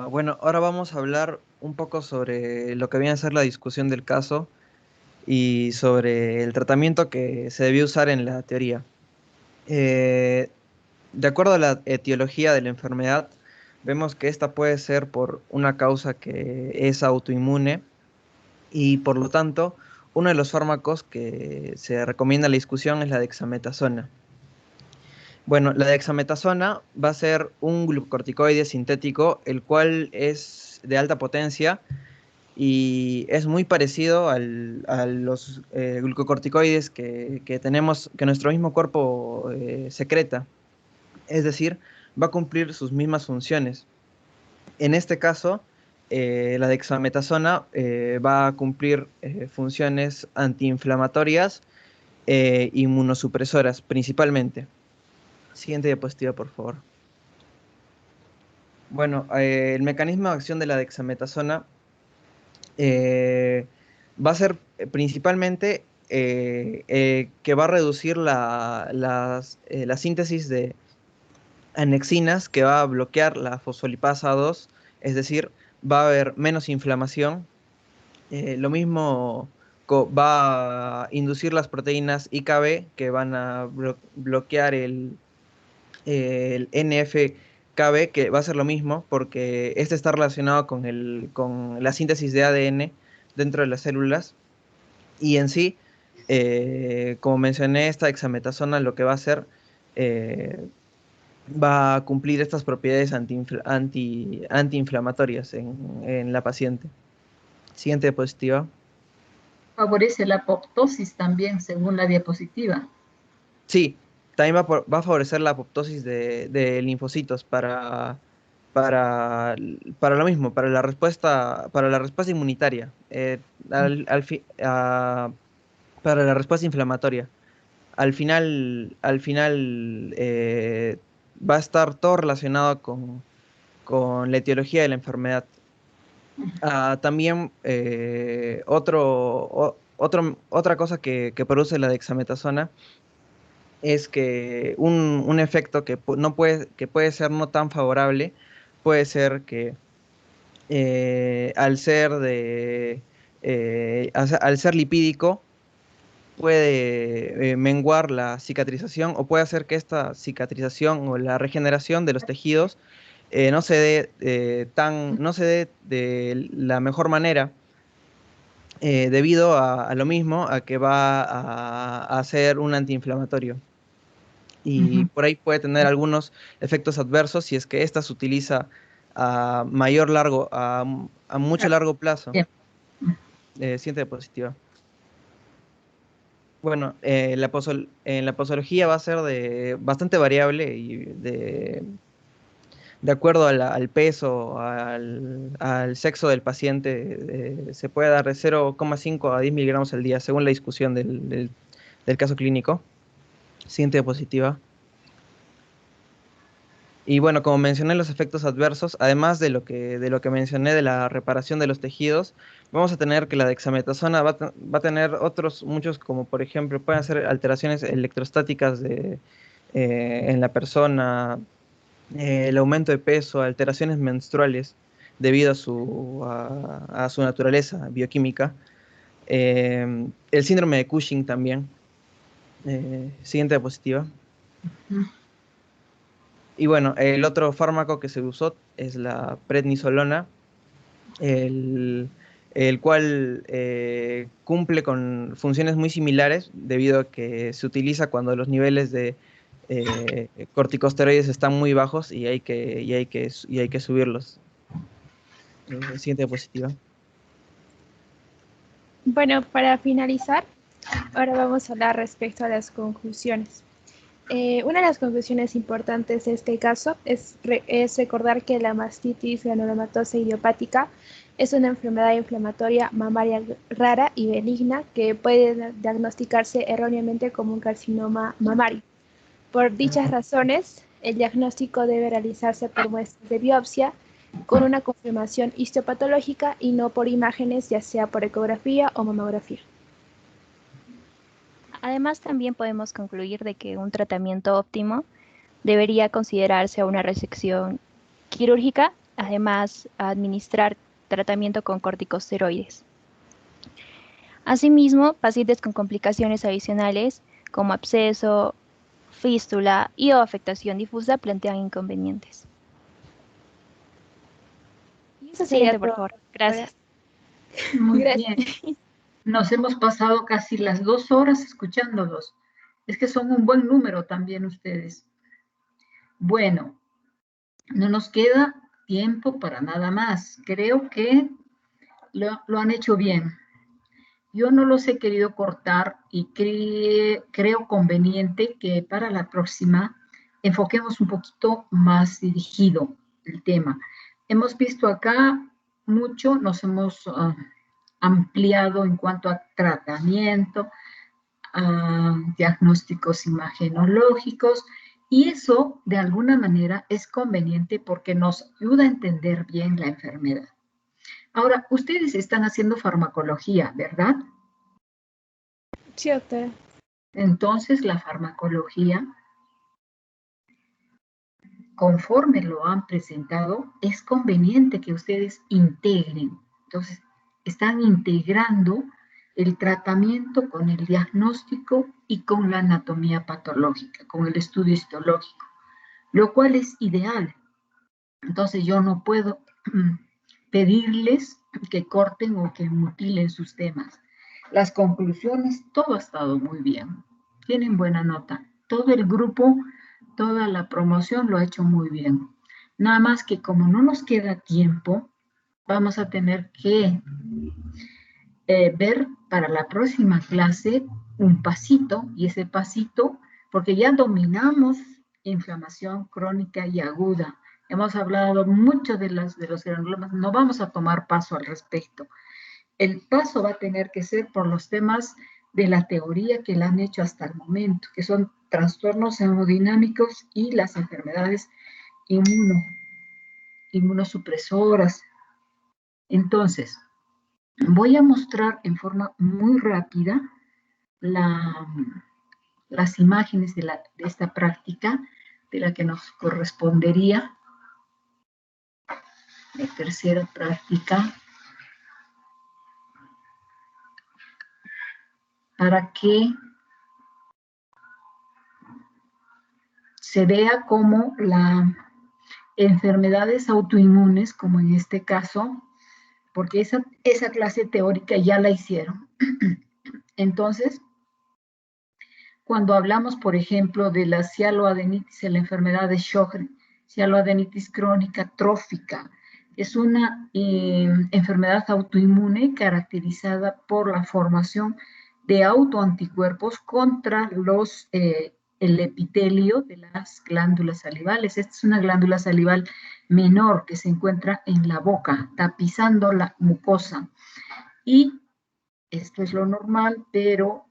Speaker 8: Bueno, ahora vamos a hablar un poco sobre lo que viene a ser la discusión del caso y sobre el tratamiento que se debió usar en la teoría. De acuerdo a la etiología de la enfermedad, vemos que esta puede ser por una causa que es autoinmune y por lo tanto uno de los fármacos que se recomienda en la discusión es la dexametasona. Bueno, la dexametasona va a ser un glucocorticoide sintético, el cual es de alta potencia y es muy parecido a los glucocorticoides que tenemos, que nuestro mismo cuerpo secreta. Es decir, va a cumplir sus mismas funciones. En este caso, la dexametasona va a cumplir funciones antiinflamatorias e inmunosupresoras principalmente. Siguiente diapositiva, por favor. Bueno, el mecanismo de acción de la dexametasona va a ser principalmente que va a reducir la síntesis de anexinas, que va a bloquear la fosfolipasa 2, es decir, va a haber menos inflamación. Lo mismo va a inducir las proteínas IKB, que van a bloquear el NF-κB, que va a ser lo mismo, porque este está relacionado con la síntesis de ADN dentro de las células. Y en sí, como mencioné, esta dexametasona lo que va a hacer va a cumplir estas propiedades antiinflamatorias en la paciente. Siguiente diapositiva.
Speaker 11: Favorece la apoptosis también, según la diapositiva.
Speaker 8: Sí, también va a favorecer la apoptosis de linfocitos para lo mismo, para la respuesta inmunitaria, para la respuesta inflamatoria. Al final va a estar todo relacionado con la etiología de la enfermedad. También otra cosa que produce la dexametasona es que un efecto que puede ser no tan favorable, puede ser que al ser lipídico, puede menguar la cicatrización o puede hacer que esta cicatrización o la regeneración de los tejidos no se dé de la mejor manera, debido a lo mismo, a que va a ser un antiinflamatorio. Y por ahí puede tener algunos efectos adversos si es que ésta se utiliza a mucho largo plazo. Siguiente diapositiva. Bueno, en la posología va a ser bastante variable y de acuerdo al peso, al sexo del paciente, se puede dar de 0,5 a 10 miligramos al día, según la discusión del caso clínico. Siguiente diapositiva. Y bueno, como mencioné los efectos adversos, además de lo que mencioné de la reparación de los tejidos, vamos a tener que la dexametasona va a tener otros muchos, como por ejemplo, pueden ser alteraciones electrostáticas en la persona, el aumento de peso, alteraciones menstruales debido a su naturaleza bioquímica, el síndrome de Cushing también. Siguiente diapositiva. Y bueno, el otro fármaco que se usó es la prednisolona, el cual cumple con funciones muy similares debido a que se utiliza cuando los niveles de corticosteroides están muy bajos y hay que subirlos. Siguiente diapositiva.
Speaker 4: Bueno, para finalizar, ahora vamos a hablar respecto a las conclusiones. Una de las conclusiones importantes de este caso es recordar que la mastitis granulomatosa idiopática es una enfermedad inflamatoria mamaria rara y benigna que puede diagnosticarse erróneamente como un carcinoma mamario. Por dichas razones, el diagnóstico debe realizarse por muestras de biopsia con una confirmación histopatológica y no por imágenes, ya sea por ecografía o mamografía.
Speaker 9: Además, también podemos concluir de que un tratamiento óptimo debería considerarse una resección quirúrgica, además administrar tratamiento con corticosteroides. Asimismo, pacientes con complicaciones adicionales como absceso, fístula y o afectación difusa plantean inconvenientes. Siguiente, por favor. Gracias.
Speaker 11: Muy bien. Nos hemos pasado casi las 2 horas escuchándolos. Es que son un buen número también ustedes. Bueno, no nos queda tiempo para nada más. Creo que lo han hecho bien. Yo no los he querido cortar y creo conveniente que para la próxima enfoquemos un poquito más dirigido el tema. Hemos visto acá mucho, nos hemos ampliado en cuanto a tratamiento, a diagnósticos imagenológicos, y eso de alguna manera es conveniente porque nos ayuda a entender bien la enfermedad. Ahora, ustedes están haciendo farmacología, ¿verdad?
Speaker 4: Sí, doctora.
Speaker 11: Entonces, la farmacología, conforme lo han presentado, es conveniente que ustedes integren. Entonces, están integrando el tratamiento con el diagnóstico y con la anatomía patológica, con el estudio histológico, lo cual es ideal. Entonces, yo no puedo pedirles que corten o que mutilen sus temas. Las conclusiones, todo ha estado muy bien. Tienen buena nota. Todo el grupo, toda la promoción lo ha hecho muy bien. Nada más que como no nos queda tiempo, vamos a tener que ver para la próxima clase un pasito, y ese pasito, porque ya dominamos inflamación crónica y aguda. Hemos hablado mucho de los granulomas, no vamos a tomar paso al respecto. El paso va a tener que ser por los temas de la teoría que la han hecho hasta el momento, que son trastornos hemodinámicos y las enfermedades inmunosupresoras. Entonces, voy a mostrar en forma muy rápida las imágenes de esta práctica, de la que nos correspondería, la tercera práctica, para que se vea cómo las enfermedades autoinmunes, como en este caso, porque esa clase teórica ya la hicieron. Entonces, cuando hablamos, por ejemplo, de la cialoadenitis, la enfermedad de Sjögren, cialoadenitis crónica trófica, es una enfermedad autoinmune caracterizada por la formación de autoanticuerpos contra el epitelio de las glándulas salivales. Esta es una glándula salival menor que se encuentra en la boca, tapizando la mucosa. Y esto es lo normal, pero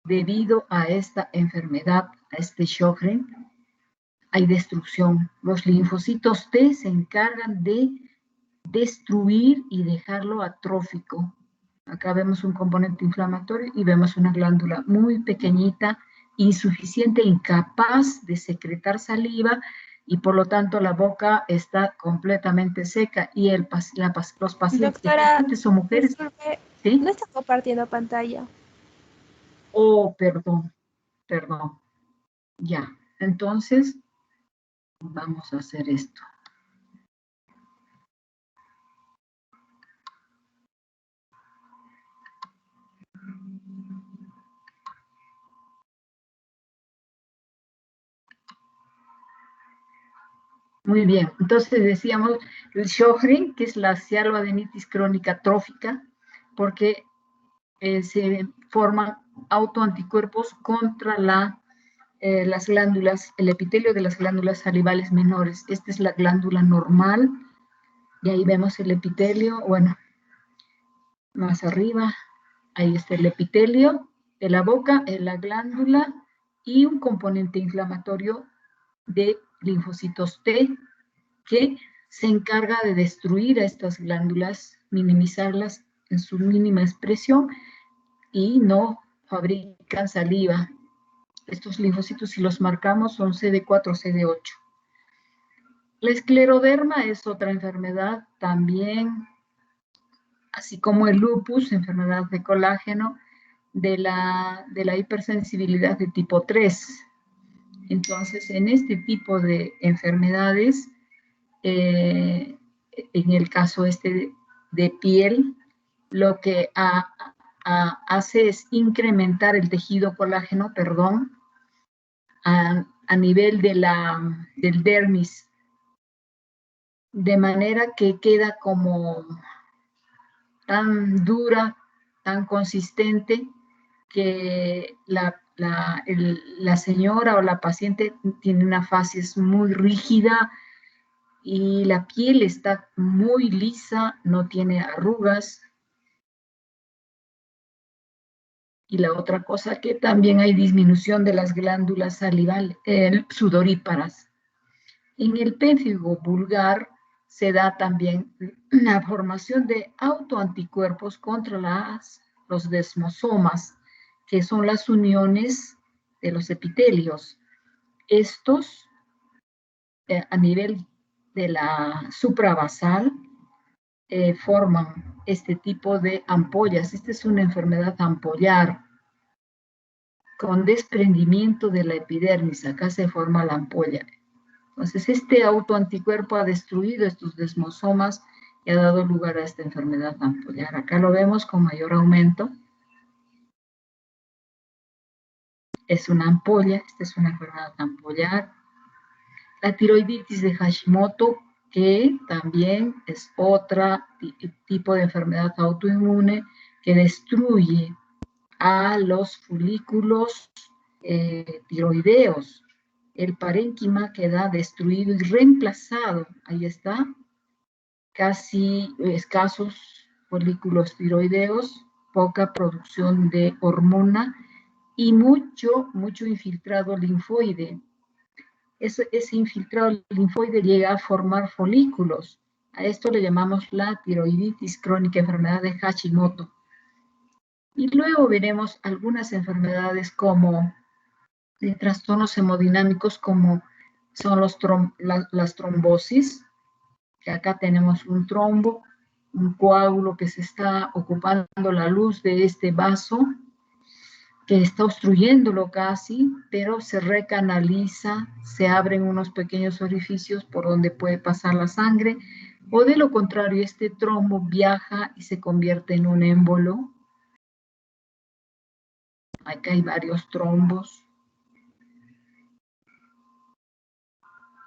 Speaker 11: debido a esta enfermedad, a este Sjögren, hay destrucción. Los linfocitos T se encargan de destruir y dejarlo atrófico. Acá vemos un componente inflamatorio y vemos una glándula muy pequeñita, insuficiente, incapaz de secretar saliva, y por lo tanto la boca está completamente seca y los pacientes,
Speaker 4: Doctora,
Speaker 11: son mujeres.
Speaker 4: Disculpe,
Speaker 11: ¿sí?
Speaker 4: no está compartiendo pantalla.
Speaker 11: Oh, perdón. Ya, entonces vamos a hacer esto. Muy bien, entonces decíamos el Sjögren, que es la cialoadenitis crónica trófica, porque se forman autoanticuerpos contra las glándulas, el epitelio de las glándulas salivales menores. Esta es la glándula normal, y ahí vemos el epitelio, bueno, más arriba, ahí está el epitelio de la boca, la glándula, y un componente inflamatorio de linfocitos T, que se encarga de destruir a estas glándulas, minimizarlas en su mínima expresión, y no fabrican saliva. Estos linfocitos, si los marcamos, son CD4, CD8. La escleroderma es otra enfermedad también, así como el lupus, enfermedad de colágeno, de la hipersensibilidad de tipo 3. Entonces, en este tipo de enfermedades, en el caso de piel, lo que hace es incrementar el tejido colágeno, a nivel del dermis, de manera que queda como tan dura, tan consistente, que la señora o la paciente tiene una facies muy rígida y la piel está muy lisa, no tiene arrugas. Y la otra cosa, que también hay disminución de las glándulas salivales, sudoríparas. En el pénfigo vulgar se da también la formación de autoanticuerpos contra los desmosomas, que son las uniones de los epitelios. Estos, a nivel de la suprabasal, forman este tipo de ampollas. Esta es una enfermedad ampollar con desprendimiento de la epidermis. Acá se forma la ampolla. Entonces, este autoanticuerpo ha destruido estos desmosomas y ha dado lugar a esta enfermedad ampollar. Acá lo vemos con mayor aumento. Es una ampolla, esta es una enfermedad ampollar. La tiroiditis de Hashimoto, que también es otro tipo de enfermedad autoinmune que destruye a los folículos tiroideos. El parénquima queda destruido y reemplazado. Ahí está. Casi escasos folículos tiroideos, poca producción de hormona y mucho infiltrado linfoide. Ese infiltrado linfoide llega a formar folículos. A esto le llamamos la tiroiditis crónica, enfermedad de Hashimoto. Y luego veremos algunas enfermedades como de trastornos hemodinámicos, como son las trombosis, que acá tenemos un trombo, un coágulo que se está ocupando la luz de este vaso, que está obstruyéndolo casi, pero se recanaliza, se abren unos pequeños orificios por donde puede pasar la sangre, o de lo contrario, este trombo viaja y se convierte en un émbolo. Acá hay varios trombos.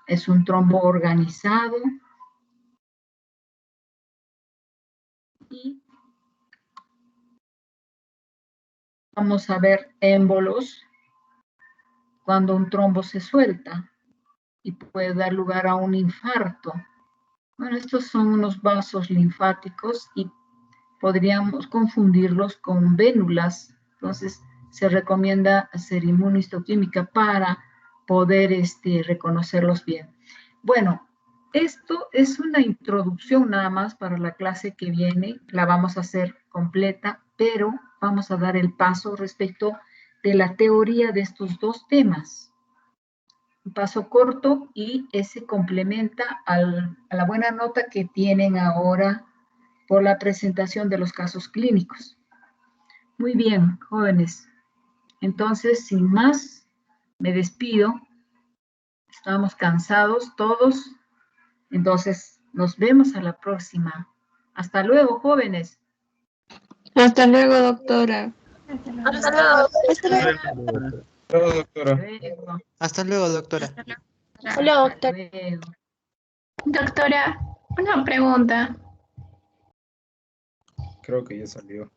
Speaker 11: Es un trombo organizado. Y vamos a ver émbolos cuando un trombo se suelta y puede dar lugar a un infarto. Bueno, estos son unos vasos linfáticos y podríamos confundirlos con vénulas. Entonces, se recomienda hacer inmunohistoquímica para poder reconocerlos bien. Bueno, esto es una introducción nada más para la clase que viene. La vamos a hacer completa, pero vamos a dar el paso respecto de la teoría de estos dos temas. Un paso corto y ese complementa a la buena nota que tienen ahora por la presentación de los casos clínicos. Muy bien, jóvenes. Entonces, sin más, me despido. Estamos cansados todos. Entonces, nos vemos a la próxima. Hasta luego, jóvenes.
Speaker 10: Hasta luego, doctora.
Speaker 14: Hasta luego.
Speaker 8: Hasta luego, doctora.
Speaker 12: Hasta luego, doctora.
Speaker 14: Hola, doctor.
Speaker 7: Doctora, una pregunta.
Speaker 3: Creo que ya salió.